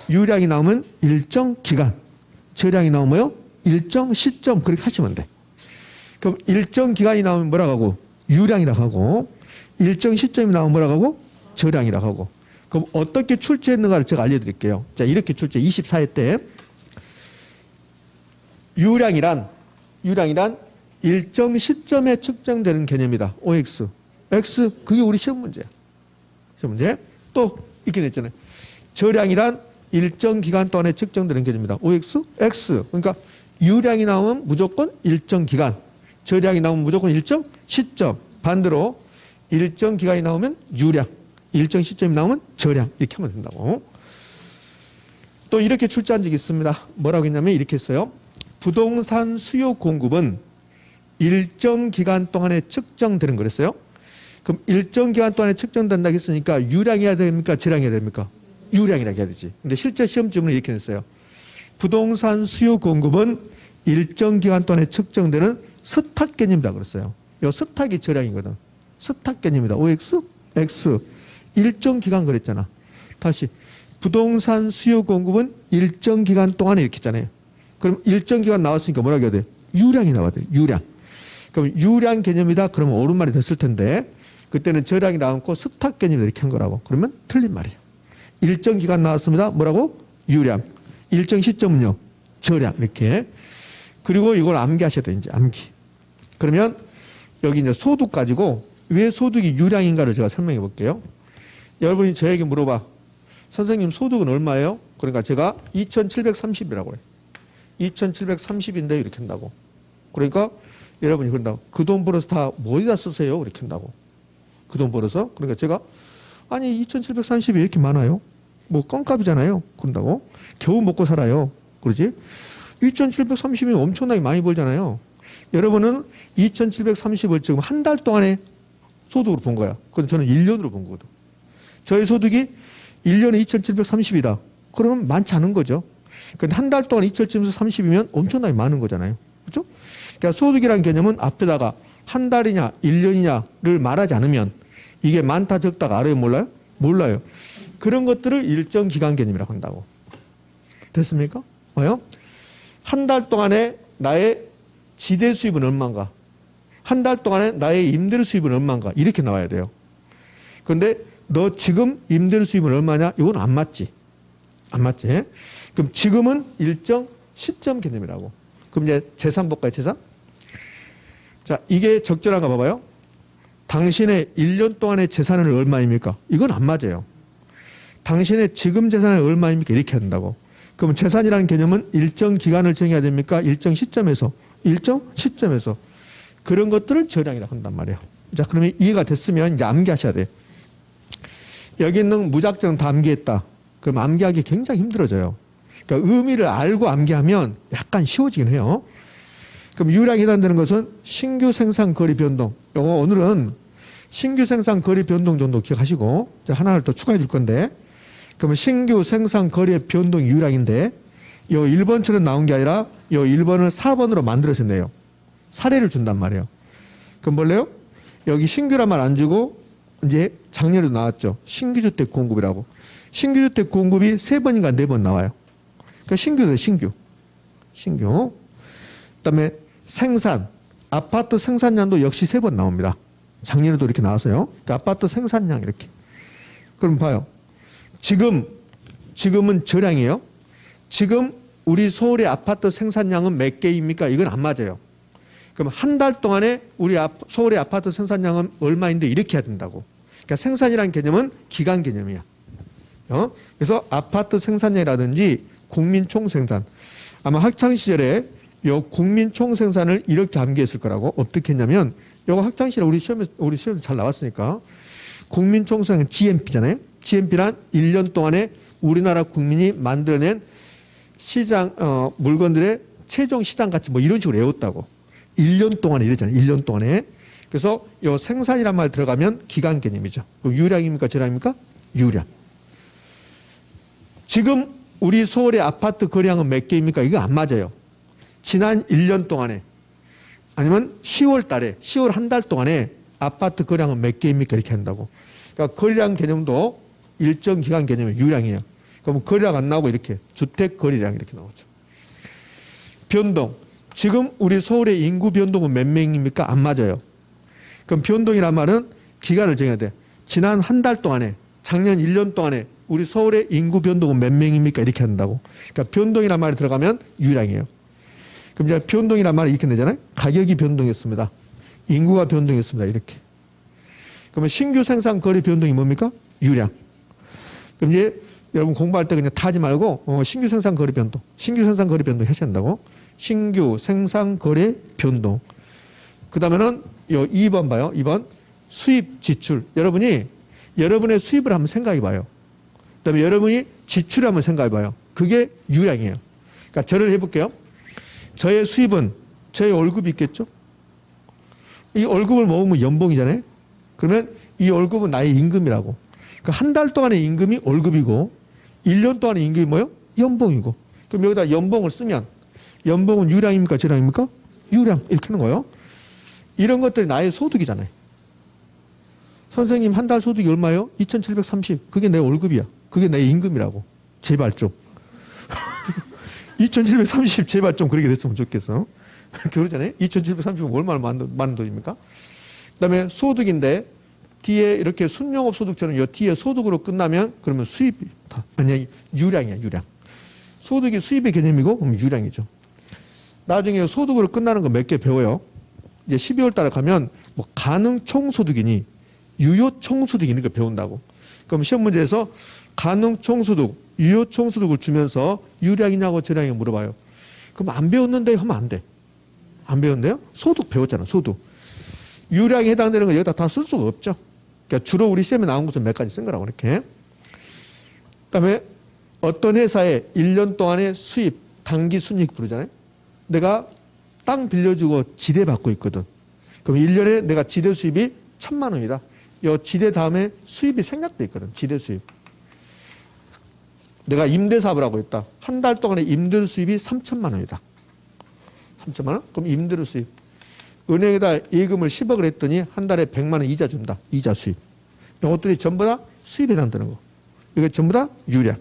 유량이 나오면 일정 기간, 저량이 나오면 일정 시점 그렇게 하시면 돼. 그럼 일정 기간이 나오면 뭐라고 하고? 유량이라고 하고, 일정 시점이 나오면 뭐라고 하고? 저량이라고 하고. 그럼 어떻게 출제했는가를 제가 알려드릴게요. 자, 이렇게 출제 24회 때 유량이란 일정 시점에 측정되는 개념이다. OX. X, 그게 우리 시험 문제야. 시험 문제. 또 이렇게 냈잖아요. 저량이란 일정 기간 동안에 측정되는 개념이다. OX, X. 그러니까 유량이 나오면 무조건 일정 기간, 저량이 나오면 무조건 일정 시점. 반대로 일정 기간이 나오면 유량, 일정 시점이 나오면 저량. 이렇게 하면 된다고. 또 이렇게 출제한 적이 있습니다. 뭐라고 했냐면 이렇게 했어요. 부동산 수요 공급은 일정 기간 동안에 측정되는 거랬어요. 그럼 일정 기간 동안에 측정된다고 했으니까 유량이어야 됩니까? 저량이어야 됩니까? 유량이라고 해야 되지. 근데 실제 시험 질문은 이렇게 냈어요. 부동산 수요 공급은 일정 기간 동안에 측정되는 스탁 개념이다 그랬어요. 이 스탁이 저량이거든. 스탁 개념이다. OX, X. 일정 기간 그랬잖아. 다시 부동산 수요 공급은 일정 기간 동안에 이렇게 했잖아요. 그럼 일정 기간 나왔으니까 뭐라고 해야 돼? 유량이 나와야 돼. 유량. 그럼 유량 개념이다. 그러면 옳은 말이 됐을 텐데 그때는 저량이 나왔고 스탁 개념이 이렇게 한 거라고. 그러면 틀린 말이에요. 일정 기간 나왔습니다. 뭐라고? 유량. 일정 시점은요? 저량. 이렇게. 그리고 이걸 암기하셔야 돼요. 이제 암기. 그러면 여기 이제 소득 가지고 왜 소득이 유량인가를 제가 설명해 볼게요. 여러분이 저에게 물어봐. 선생님 소득은 얼마예요? 그러니까 제가 2730이라고 해요. 2730인데 이렇게 한다고. 그러니까 여러분이 그런다고. 그 돈 벌어서 다 뭐 어디다 쓰세요? 이렇게 한다고. 그 돈 벌어서. 그러니까 제가 아니 2730이 이렇게 많아요. 뭐 껌값이잖아요. 그런다고. 겨우 먹고 살아요. 그러지? 2730이면 엄청나게 많이 벌잖아요. 여러분은 2730을 지금 한 달 동안에 소득으로 본 거야. 그건 저는 1년으로 본 거거든. 저의 소득이 1년에 2730이다. 그러면 많지 않은 거죠. 근데 한 달 동안 2730이면 엄청나게 많은 거잖아요. 그렇죠? 그러니까 소득이라는 개념은 앞에다가 한 달이냐 1년이냐를 말하지 않으면 이게 많다 적다가 알아요 몰라요? 몰라요. 그런 것들을 일정 기간 개념이라고 한다고. 됐습니까? 뭐요? 한 달 동안에 나의 지대 수입은 얼마인가? 한 달 동안에 나의 임대료 수입은 얼마인가? 이렇게 나와야 돼요. 그런데 너 지금 임대료 수입은 얼마냐? 이건 안 맞지. 안 맞지? 그럼 지금은 일정 시점 개념이라고. 그럼 이제 재산 볼까요? 재산? 자, 이게 적절한가 봐봐요. 당신의 1년 동안의 재산은 얼마입니까? 이건 안 맞아요. 당신의 지금 재산은 얼마입니까? 이렇게 한다고. 그럼 재산이라는 개념은 일정 기간을 정해야 됩니까? 일정 시점에서. 일정 시점에서. 그런 것들을 저량이라고 한단 말이에요. 자, 그러면 이해가 됐으면 이제 암기하셔야 돼. 여기 있는 무작정 다 암기했다. 그럼 암기하기 굉장히 힘들어져요. 그러니까 의미를 알고 암기하면 약간 쉬워지긴 해요. 그럼 유량에 해당되는 것은 신규 생산 거리 변동. 요거 오늘은 신규 생산 거리 변동 정도 기억하시고 이제 하나를 더 추가해 줄 건데, 그러면 신규 생산 거리의 변동이 유량인데 요 1번처럼 나온 게 아니라 요 1번을 4번으로 만들어서 내요. 사례를 준단 말이에요. 그럼 뭘래요? 여기 신규란 말 안 주고 이제 작년에도 나왔죠. 신규주택 공급이라고. 신규주택 공급이 3번인가 4번 나와요. 그러니까 신규. 그다음에 생산, 아파트 생산량도 역시 3번 나옵니다. 작년에도 이렇게 나왔어요. 그러니까 아파트 생산량 이렇게. 그럼 봐요. 지금은 저량이에요. 지금 우리 서울의 아파트 생산량은 몇 개입니까? 이건 안 맞아요. 그럼 한 달 동안에 우리 서울의 아파트 생산량은 얼마인데 이렇게 해야 된다고. 그러니까 생산이라는 개념은 기간 개념이야. 그래서 아파트 생산량이라든지 국민 총생산. 아마 학창시절에 요 국민 총생산을 이렇게 암기했을 거라고. 어떻게 했냐면, 요거 학창시절에 우리 시험에 잘 나왔으니까. 국민 총생산 GNP잖아요. GNP란 1년 동안에 우리나라 국민이 만들어낸 시장, 물건들의 최종 시장 가치 뭐 이런 식으로 외웠다고. 1년 동안에 이러잖아요. 1년 동안에. 그래서 요 생산이란 말 들어가면 기간 개념이죠. 그럼 유량입니까? 저량입니까? 유량. 지금 우리 서울의 아파트 거래량은 몇 개입니까? 이거 안 맞아요. 지난 1년 동안에 아니면 10월 달에 10월 한 달 동안에 아파트 거래량은 몇 개입니까? 이렇게 한다고. 그러니까 거래량 개념도 일정 기간 개념이 유량이에요. 그럼 거래량 안 나오고 이렇게 주택 거래량 이렇게 나오죠. 변동. 지금 우리 서울의 인구 변동은 몇 명입니까? 안 맞아요. 그럼 변동이란 말은 기간을 정해야 돼. 지난 한 달 동안에, 작년 1년 동안에 우리 서울의 인구 변동은 몇 명입니까? 이렇게 한다고. 그러니까 변동이란 말이 들어가면 유량이에요. 그럼 이제 변동이란 말이 이렇게 되잖아요. 가격이 변동했습니다. 인구가 변동했습니다. 이렇게. 그러면 신규 생산 거래 변동이 뭡니까? 유량. 그럼 이제 여러분 공부할 때 그냥 다 하지 말고 신규 생산 거래 변동. 신규 생산 거래 변동 하셔야 한다고. 신규 생산 거래 변동. 그 다음에는 요 2번 봐요. 2번 수입 지출. 여러분의 수입을 한번 생각해 봐요. 그 다음에 여러분이 지출을 한번 생각해 봐요. 그게 유량이에요. 그러니까 저를 해볼게요. 저의 수입은 저의 월급이 있겠죠. 이 월급을 모으면 연봉이잖아요. 그러면 이 월급은 나의 임금이라고. 그러니까 한 달 동안의 임금이 월급이고 1년 동안의 임금이 뭐예요? 연봉이고. 그럼 여기다 연봉을 쓰면 연봉은 유량입니까? 저량입니까? 유량. 이렇게 하는 거예요. 이런 것들이 나의 소득이잖아요. 선생님 한 달 소득이 얼마예요? 2,730. 그게 내 월급이야. 그게 내 임금이라고. 제발 좀. 2,730 제발 좀 그렇게 됐으면 좋겠어. 그러잖아요. 2,730은 얼마나 많은 돈입니까? 그 다음에 소득인데 뒤에 이렇게 순영업 소득처럼 요 뒤에 소득으로 끝나면 그러면 수입이 아니 유량이야. 유량. 소득이 수입의 개념이고 그럼 유량이죠. 나중에 소득으로 끝나는 거 몇 개 배워요. 이제 12월 달에 가면 뭐 가능 총소득이니 유효 총소득이니 그 배운다고. 그럼 시험 문제에서 가능 총소득, 유효 총소득을 주면서 유량이냐고 저량이 물어봐요. 그럼 안 배웠는데 하면 안 돼. 안 배웠는데요? 소득 배웠잖아. 소득. 유량에 해당되는 거 여기다 다 쓸 수가 없죠. 그러니까 주로 우리 시험에 나온 것은 몇 가지 쓴 거라고 이렇게. 그다음에 어떤 회사에 1년 동안의 수입, 단기 순이익 부르잖아요. 내가 땅 빌려주고 지대 받고 있거든. 그럼 1년에 내가 지대 수입이 1,000만 원이다. 이 지대 다음에 수입이 생략돼 있거든. 지대 수입. 내가 임대사업을 하고 있다. 한 달 동안의 임대 수입이 3,000만 원이다. 3,000만 원? 그럼 임대 수입. 은행에다 예금을 10억을 했더니 한 달에 100만 원 이자 준다. 이자 수입. 이것들이 전부 다 수입에 해당되는 거. 이게 전부 다 유량.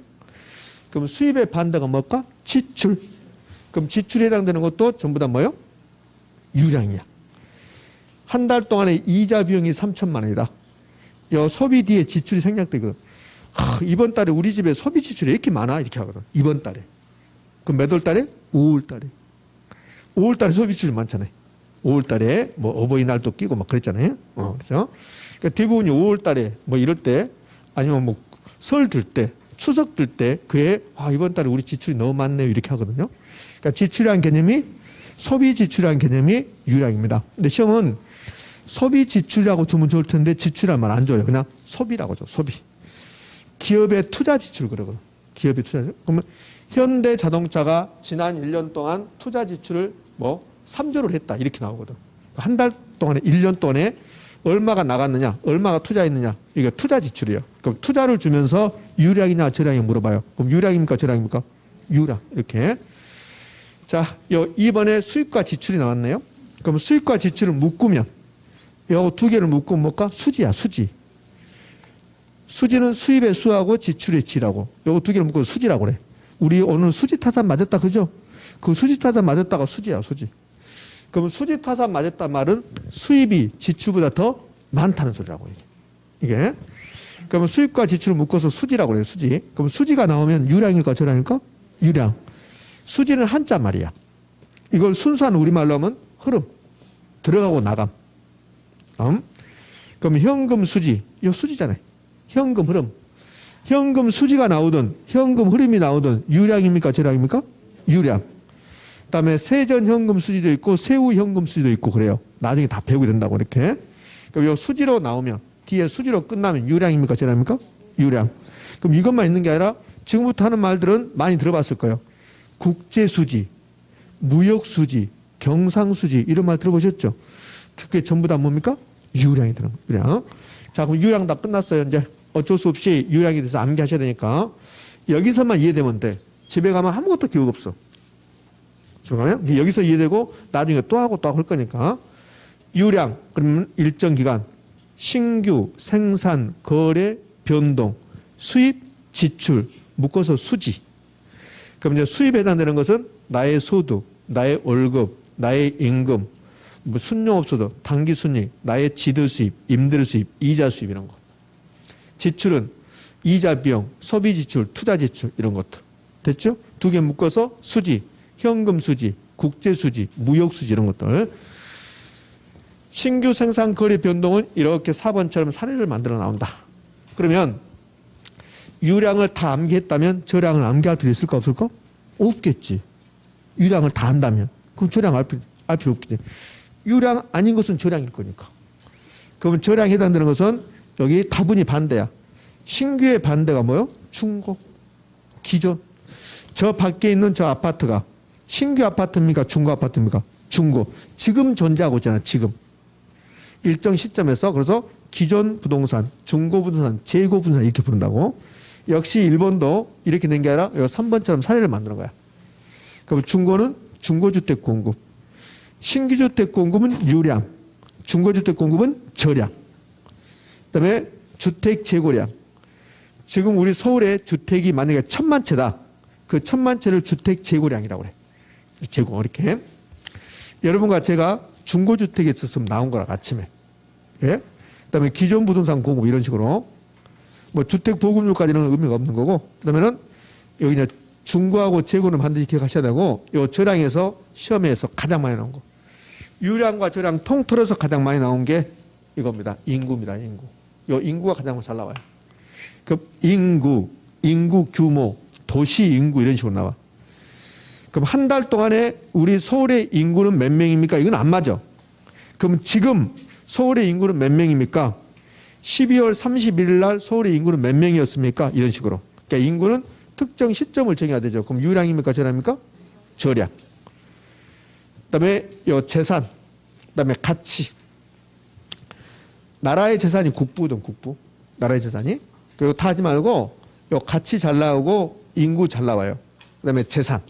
그럼 수입의 반대가 뭘까? 지출. 그럼 지출에 해당되는 것도 전부 다 뭐예요? 유량이야. 한 달 동안에 이자 비용이 3,000만 원이다. 요 소비 뒤에 지출이 생략되거든. 이번 달에 우리 집에 소비 지출이 이렇게 많아? 이렇게 하거든. 이번 달에. 그럼 몇 월 달에? 5월 달에. 5월 달에 소비 지출이 많잖아요. 5월 달에 뭐 어버이날도 끼고 막 그랬잖아요. 그렇죠? 그러니까 대부분이 5월 달에 뭐 이럴 때 아니면 뭐 설 들 때, 추석 들 때 그에 이번 달에 우리 지출이 너무 많네요. 이렇게 하거든요. 그러니까 지출이라는 개념이 소비 지출이라는 개념이 유량입니다. 근데 시험은 소비 지출이라고 주면 좋을 텐데 지출이라는 말 안 줘요. 그냥 소비라고 줘. 소비. 기업의 투자 지출 그러거든. 기업이 투자. 그러면 현대자동차가 지난 1년 동안 투자 지출을 뭐 3조를 했다. 이렇게 나오거든. 한 달 동안에 1년 동안에 얼마가 나갔느냐, 얼마가 투자했느냐. 이게 투자 지출이에요. 그럼 투자를 주면서 유량이냐 저량이 물어봐요. 그럼 유량입니까 저량입니까? 유량. 이렇게. 자, 이번에 수입과 지출이 나왔네요. 그럼 수입과 지출을 묶으면 요 두 개를 묶으면 뭘까? 수지야, 수지. 수지는 수입의 수하고 지출의 지라고. 요거 두 개를 묶어서 수지라고 그래. 우리 오늘 수지 타산 맞았다, 그죠? 그 수지 타산 맞았다가 수지야, 수지. 그럼 수지 타산 맞았단 말은 수입이 지출보다 더 많다는 소리라고, 이게. 그러면 수입과 지출을 묶어서 수지라고 그래요, 수지. 그럼 수지가 나오면 유량일까, 저량일까? 유량. 수지는 한자 말이야. 이걸 순수한 우리말로 하면 흐름. 들어가고 나감. 그럼 현금 수지. 이거 수지잖아요. 현금 흐름. 현금 수지가 나오든 현금 흐름이 나오든 유량입니까? 저량입니까? 유량. 그다음에 세전 현금 수지도 있고 세후 현금 수지도 있고 그래요. 나중에 다 배우게 된다고 이렇게. 그럼 이 수지로 나오면 뒤에 수지로 끝나면 유량입니까? 저량입니까? 유량. 그럼 이것만 있는 게 아니라 지금부터 하는 말들은 많이 들어봤을 거예요. 국제수지, 무역수지, 경상수지 이런 말 들어보셨죠? 그게 전부 다 뭡니까? 유량이 들어요. 유량. 자, 그럼 유량 다 끝났어요. 이제 어쩔 수 없이 유량에 대해서 암기하셔야 되니까 여기서만 이해되면 돼. 집에 가면 아무것도 기억 없어. 그러면 여기서 이해되고 나중에 또 하고 또 할 거니까 유량 그러면 일정 기간 신규 생산 거래 변동 수입 지출 묶어서 수지. 그럼 이제 수입에 해당되는 것은 나의 소득, 나의 월급, 나의 임금, 뭐 순용업소득, 당기순이익, 나의 지들 수입, 임대료 수입, 이자 수입 이런 거. 지출은 이자 비용, 소비 지출, 투자 지출 이런 것들. 됐죠? 두 개 묶어서 수지, 현금 수지, 국제 수지, 무역 수지 이런 것들. 신규 생산 거래 변동은 이렇게 4번처럼 사례를 만들어 나온다. 그러면 유량을 다 암기했다면 저량을 암기할 필요 있을까 없을까? 없겠지. 유량을 다 한다면. 그럼 저량 알 필요 없겠지. 유량 아닌 것은 저량일 거니까. 그러면 저량에 해당되는 것은 여기 다분히 반대야. 신규의 반대가 뭐요? 중고. 기존. 저 밖에 있는 저 아파트가 신규 아파트입니까? 중고 아파트입니까? 중고. 지금 존재하고 있잖아. 지금. 일정 시점에서 그래서 기존 부동산, 중고 부동산, 재고 부동산 이렇게 부른다고. 역시 일본도 이렇게 된 게 아니라 3번처럼 사례를 만드는 거야. 그럼 중고는 중고주택 공급. 신규주택 공급은 유량. 중고주택 공급은 저량. 그 다음에 주택 재고량. 지금 우리 서울에 주택이 만약에 1000만 채다. 그 1000만 채를 주택 재고량이라고 그래. 재고 이렇게. 여러분과 제가 중고주택에 있었으면 나온 거라 아침에. 예? 그 다음에 기존 부동산 공급 이런 식으로. 뭐 주택 보급률까지는 의미가 없는 거고. 그 다음에는 여기 이제 중고하고 재고는 반드시 기억하셔야 되고 요 저량에서 시험에서 가장 많이 나온 거. 유량과 저량 통틀어서 가장 많이 나온 게 이겁니다. 인구입니다. 인구. 요 인구가 가장 잘 나와요. 그 인구 규모, 도시 인구 이런 식으로 나와. 그럼 한 달 동안에 우리 서울의 인구는 몇 명입니까? 이건 안 맞아. 그럼 지금 서울의 인구는 몇 명입니까? 12월 31일 날 서울의 인구는 몇 명이었습니까? 이런 식으로. 그러니까 인구는 특정 시점을 정해야 되죠. 그럼 유량입니까? 저량입니까? 저량. 그다음에 요 재산, 그다음에 가치. 나라의 재산이 국부든 국부. 나라의 재산이. 그리고 다 하지 말고 요 가치 잘 나오고 인구 잘 나와요. 그다음에 재산.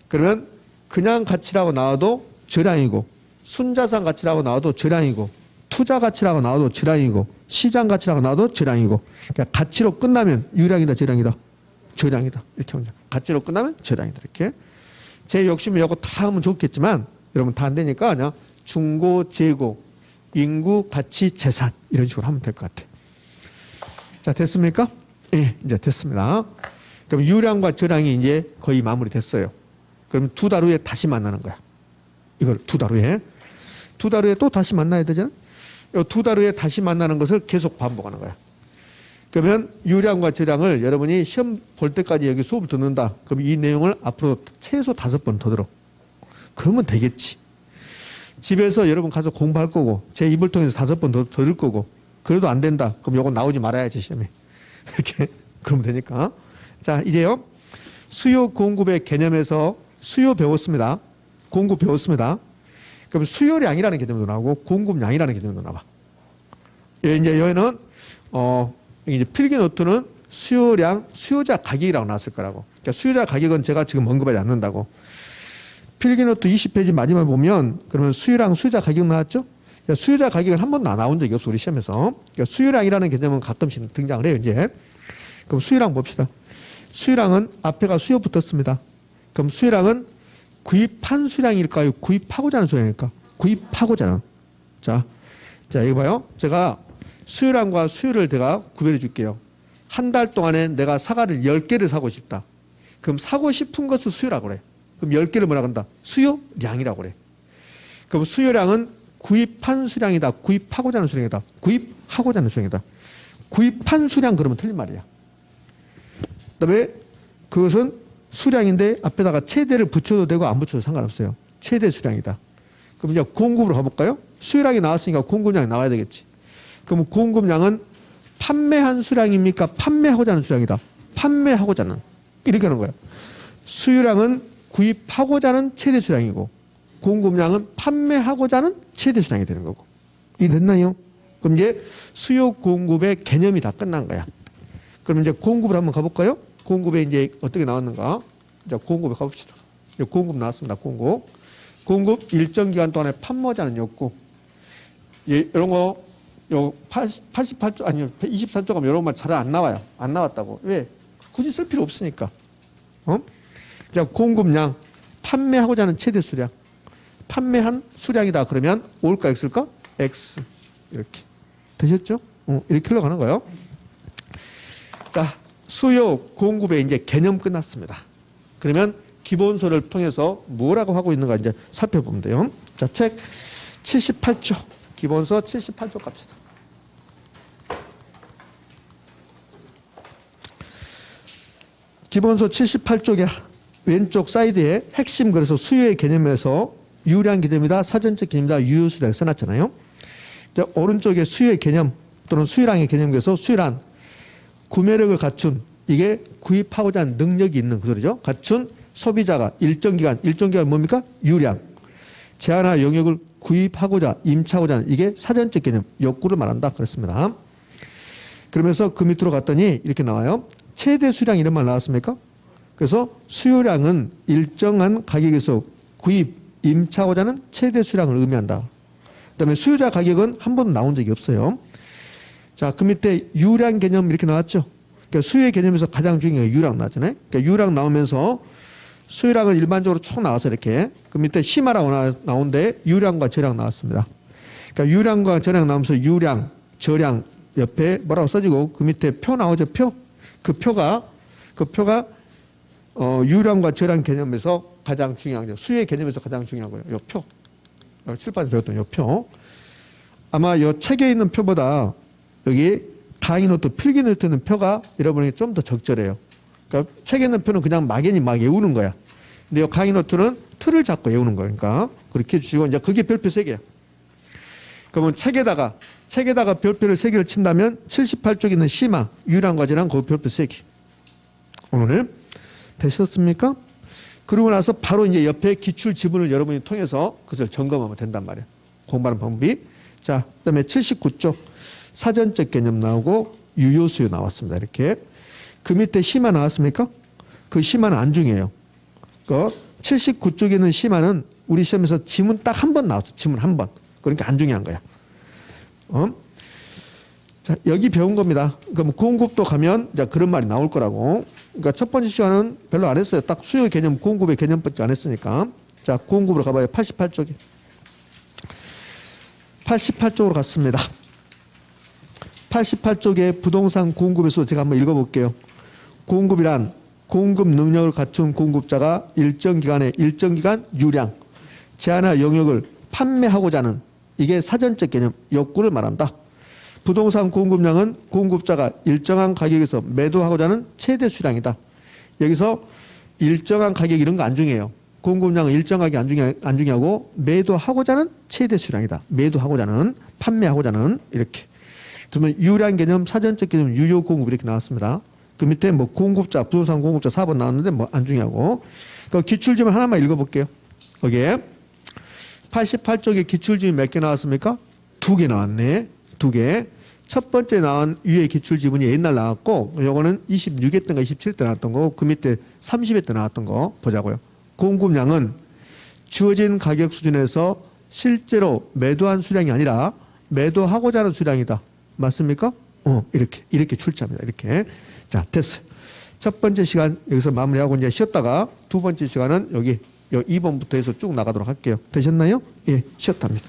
그러면 그냥 가치라고 나와도 저량이고 순자산 가치라고 나와도 저량이고 투자 가치라고 나와도 저량이고 시장 가치라고 나와도 저량이고 그러니까 가치로 끝나면 유량이다 저량이다 저량이다 이렇게 하면 가치로 끝나면 저량이다 이렇게. 제 욕심이 요거 다 하면 좋겠지만 여러분 다 안 되니까 그냥 중고 재고 인구 가치 재산 이런 식으로 하면 될 것 같아요. 자 됐습니까? 예, 이제 됐습니다. 그럼 유량과 저량이 이제 거의 마무리됐어요. 그럼 두 달 후에 다시 만나는 거야. 이걸 두 달 후에. 두 달 후에 또 다시 만나야 되잖아. 두 달 후에 다시 만나는 것을 계속 반복하는 거야. 그러면 유량과 저량을 여러분이 시험 볼 때까지 여기 수업을 듣는다. 그럼 이 내용을 앞으로 최소 5번 더 들어. 그러면 되겠지. 집에서 여러분 가서 공부할 거고 제 입을 통해서 5번 더 들을 거고 그래도 안 된다. 그럼 요거 나오지 말아야지 시험에. 이렇게 그러면 되니까. 자, 이제요. 수요 공급의 개념에서 수요 배웠습니다. 공급 배웠습니다. 그럼 수요량이라는 개념도 나오고 공급량이라는 개념도 나와. 이제 여기는 이제 필기 노트는 수요량, 수요자 가격이라고 나왔을 거라고. 그러니까 수요자 가격은 제가 지금 언급하지 않는다고. 필기노트 20페이지 마지막에 보면 그러면 수요량, 수요자 가격 나왔죠? 그러니까 수요자 가격은 한 번도 나온 적이 없어, 우리 시험에서. 그러니까 수요량이라는 개념은 가끔씩 등장을 해요, 이제. 그럼 수요량 봅시다. 수요량은 앞에가 수요 붙었습니다. 그럼 수요량은 구입한 수량일까요? 구입하고자 하는 수량일까? 구입하고자 하는. 자, 이거 봐요. 제가 수요량과 수요를 제가 구별해 줄게요. 한 달 동안에 내가 사과를 10개를 사고 싶다. 그럼 사고 싶은 것을 수요라고 그래. 그럼 10개를 뭐라고 한다? 수요량이라고 그래. 그럼 수요량은 구입한 수량이다. 구입하고자 하는 수량이다. 구입하고자 하는 수량이다. 구입한 수량 그러면 틀린 말이야. 그다음에 그것은 수량인데 앞에다가 최대를 붙여도 되고 안 붙여도 상관없어요. 최대 수량이다. 그럼 이제 공급으로 가볼까요? 수요량이 나왔으니까 공급량이 나와야 되겠지. 그럼 공급량은 판매한 수량입니까? 판매하고자 하는 수량이다. 판매하고자 하는. 이렇게 하는 거야. 수요량은 구입하고자 하는 최대 수량이고 공급량은 판매하고자 하는 최대 수량이 되는 거고. 이해됐나요? 그럼 이제 수요 공급의 개념이 다 끝난 거야. 그럼 이제 공급을 한번 가볼까요? 공급에 이제 어떻게 나왔는가? 자, 공급에 가봅시다. 공급 나왔습니다. 공급 일정 기간 동안에 판매하자는 욕구. 예, 이런 거, 88조, 아니요, 23조 가면 이런 말 잘 안 나와요. 안 나왔다고. 왜? 굳이 쓸 필요 없으니까. 자, 공급량, 판매하고자 하는 최대 수량. 판매한 수량이다. 그러면 O일까, X일까? X. 이렇게. 되셨죠? 이렇게 흘러가는 거예요. 자, 수요 공급의 이제 개념 끝났습니다. 그러면 기본서를 통해서 뭐라고 하고 있는가 이제 살펴보면 돼요. 자, 책 78조. 기본서 78조 갑시다. 기본서 78쪽의 왼쪽 사이드에 핵심 그래서 수요의 개념에서 유량 개념이다, 사전적 개념이다, 유효수량 써놨잖아요. 자, 오른쪽에 수요의 개념 또는 수요량의 개념에서 수요란 구매력을 갖춘 이게 구입하고자 하는 능력이 있는 그 소리죠. 갖춘 소비자가 일정 기간 뭡니까? 유량. 제한화 영역을 구입하고자 임차하고자 하는 이게 사전적 개념, 욕구를 말한다. 그렇습니다. 그러면서 그 밑으로 갔더니 이렇게 나와요. 최대 수량 이런 말 나왔습니까? 그래서 수요량은 일정한 가격에서 구입, 임차하고자 하는 최대 수량을 의미한다. 그다음에 수요자 가격은 한 번도 나온 적이 없어요. 자, 그 밑에 유량 개념 이렇게 나왔죠. 그러니까 수요의 개념에서 가장 중요한 게 유량 나왔잖아요. 그러니까 유량 나오면서 수요량은 일반적으로 총 나와서 이렇게 그 밑에 심화라고 나오는데 유량과 저량 나왔습니다. 그러니까 유량과 저량 나오면서 유량, 저량 옆에 뭐라고 써지고 그 밑에 표 나오죠. 표. 그 표가 유량과 저량 개념에서 가장 중요한 거죠. 수요의 개념에서 가장 중요한 거예요. 요 표. 칠판에 배웠던 요 표. 아마 요 책에 있는 표보다 여기 강의노트, 필기노트는 표가 여러분에게 좀 더 적절해요. 그러니까 책에 있는 표는 그냥 막연히 막 외우는 거야. 근데 요 강의노트는 틀을 잡고 외우는 거니까 그렇게 해주시고 이제 그게 별표 3개야. 그러면 책에다가 별표를 3개를 친다면 78쪽에 있는 심화, 유량과 저량 그 별표 3개. 오늘 되셨습니까? 그러고 나서 바로 이제 옆에 기출 지문을 여러분이 통해서 그것을 점검하면 된단 말이에요. 공부하는 방법이. 자, 그 다음에 79쪽. 사전적 개념 나오고 유효수요 나왔습니다. 이렇게. 그 밑에 심화 나왔습니까? 그 심화는 안 중요해요. 그 79쪽에 있는 심화는 우리 시험에서 지문 딱 한 번 나왔어. 지문 한 번. 그러니까 안 중요한 거야. 자, 여기 배운 겁니다. 그럼 공급도 가면 이제 그런 말이 나올 거라고. 그러니까 첫 번째 시간은 별로 안 했어요. 딱 수요 개념, 공급의 개념밖에 안 했으니까. 자, 공급으로 가봐요. 88쪽에. 88쪽으로 갔습니다. 88쪽에 부동산 공급에서 제가 한번 읽어볼게요. 공급이란 공급 능력을 갖춘 공급자가 일정 기간 유량, 제한화 영역을 판매하고자 하는 이게 사전적 개념, 욕구를 말한다. 부동산 공급량은 공급자가 일정한 가격에서 매도하고자 하는 최대 수량이다. 여기서 일정한 가격 이런 거 안 중요해요. 공급량은 일정하게 안 중요하고 매도하고자 하는 최대 수량이다. 매도하고자 하는, 판매하고자 하는 이렇게. 그러면 유량 개념, 사전적 개념, 유효 공급 이렇게 나왔습니다. 그 밑에 뭐 공급자, 부동산 공급자 4번 나왔는데 뭐 안 중요하고. 그 기출지문 하나만 읽어볼게요. 여기에 88쪽에 기출지문 몇 개 나왔습니까? 2개 나왔네. 2개. 첫 번째 나온 위에 기출지문이 옛날 나왔고, 요거는 26회 때인가 27회 때 나왔던 거고, 그 밑에 30회 때 나왔던 거 보자고요. 공급량은 주어진 가격 수준에서 실제로 매도한 수량이 아니라 매도하고자 하는 수량이다. 맞습니까? 이렇게 출제합니다. 이렇게. 자, 됐어요. 첫 번째 시간 여기서 마무리하고 이제 쉬었다가 두 번째 시간은 여기 2번부터 해서 쭉 나가도록 할게요. 되셨나요? 예, 쉬었답니다.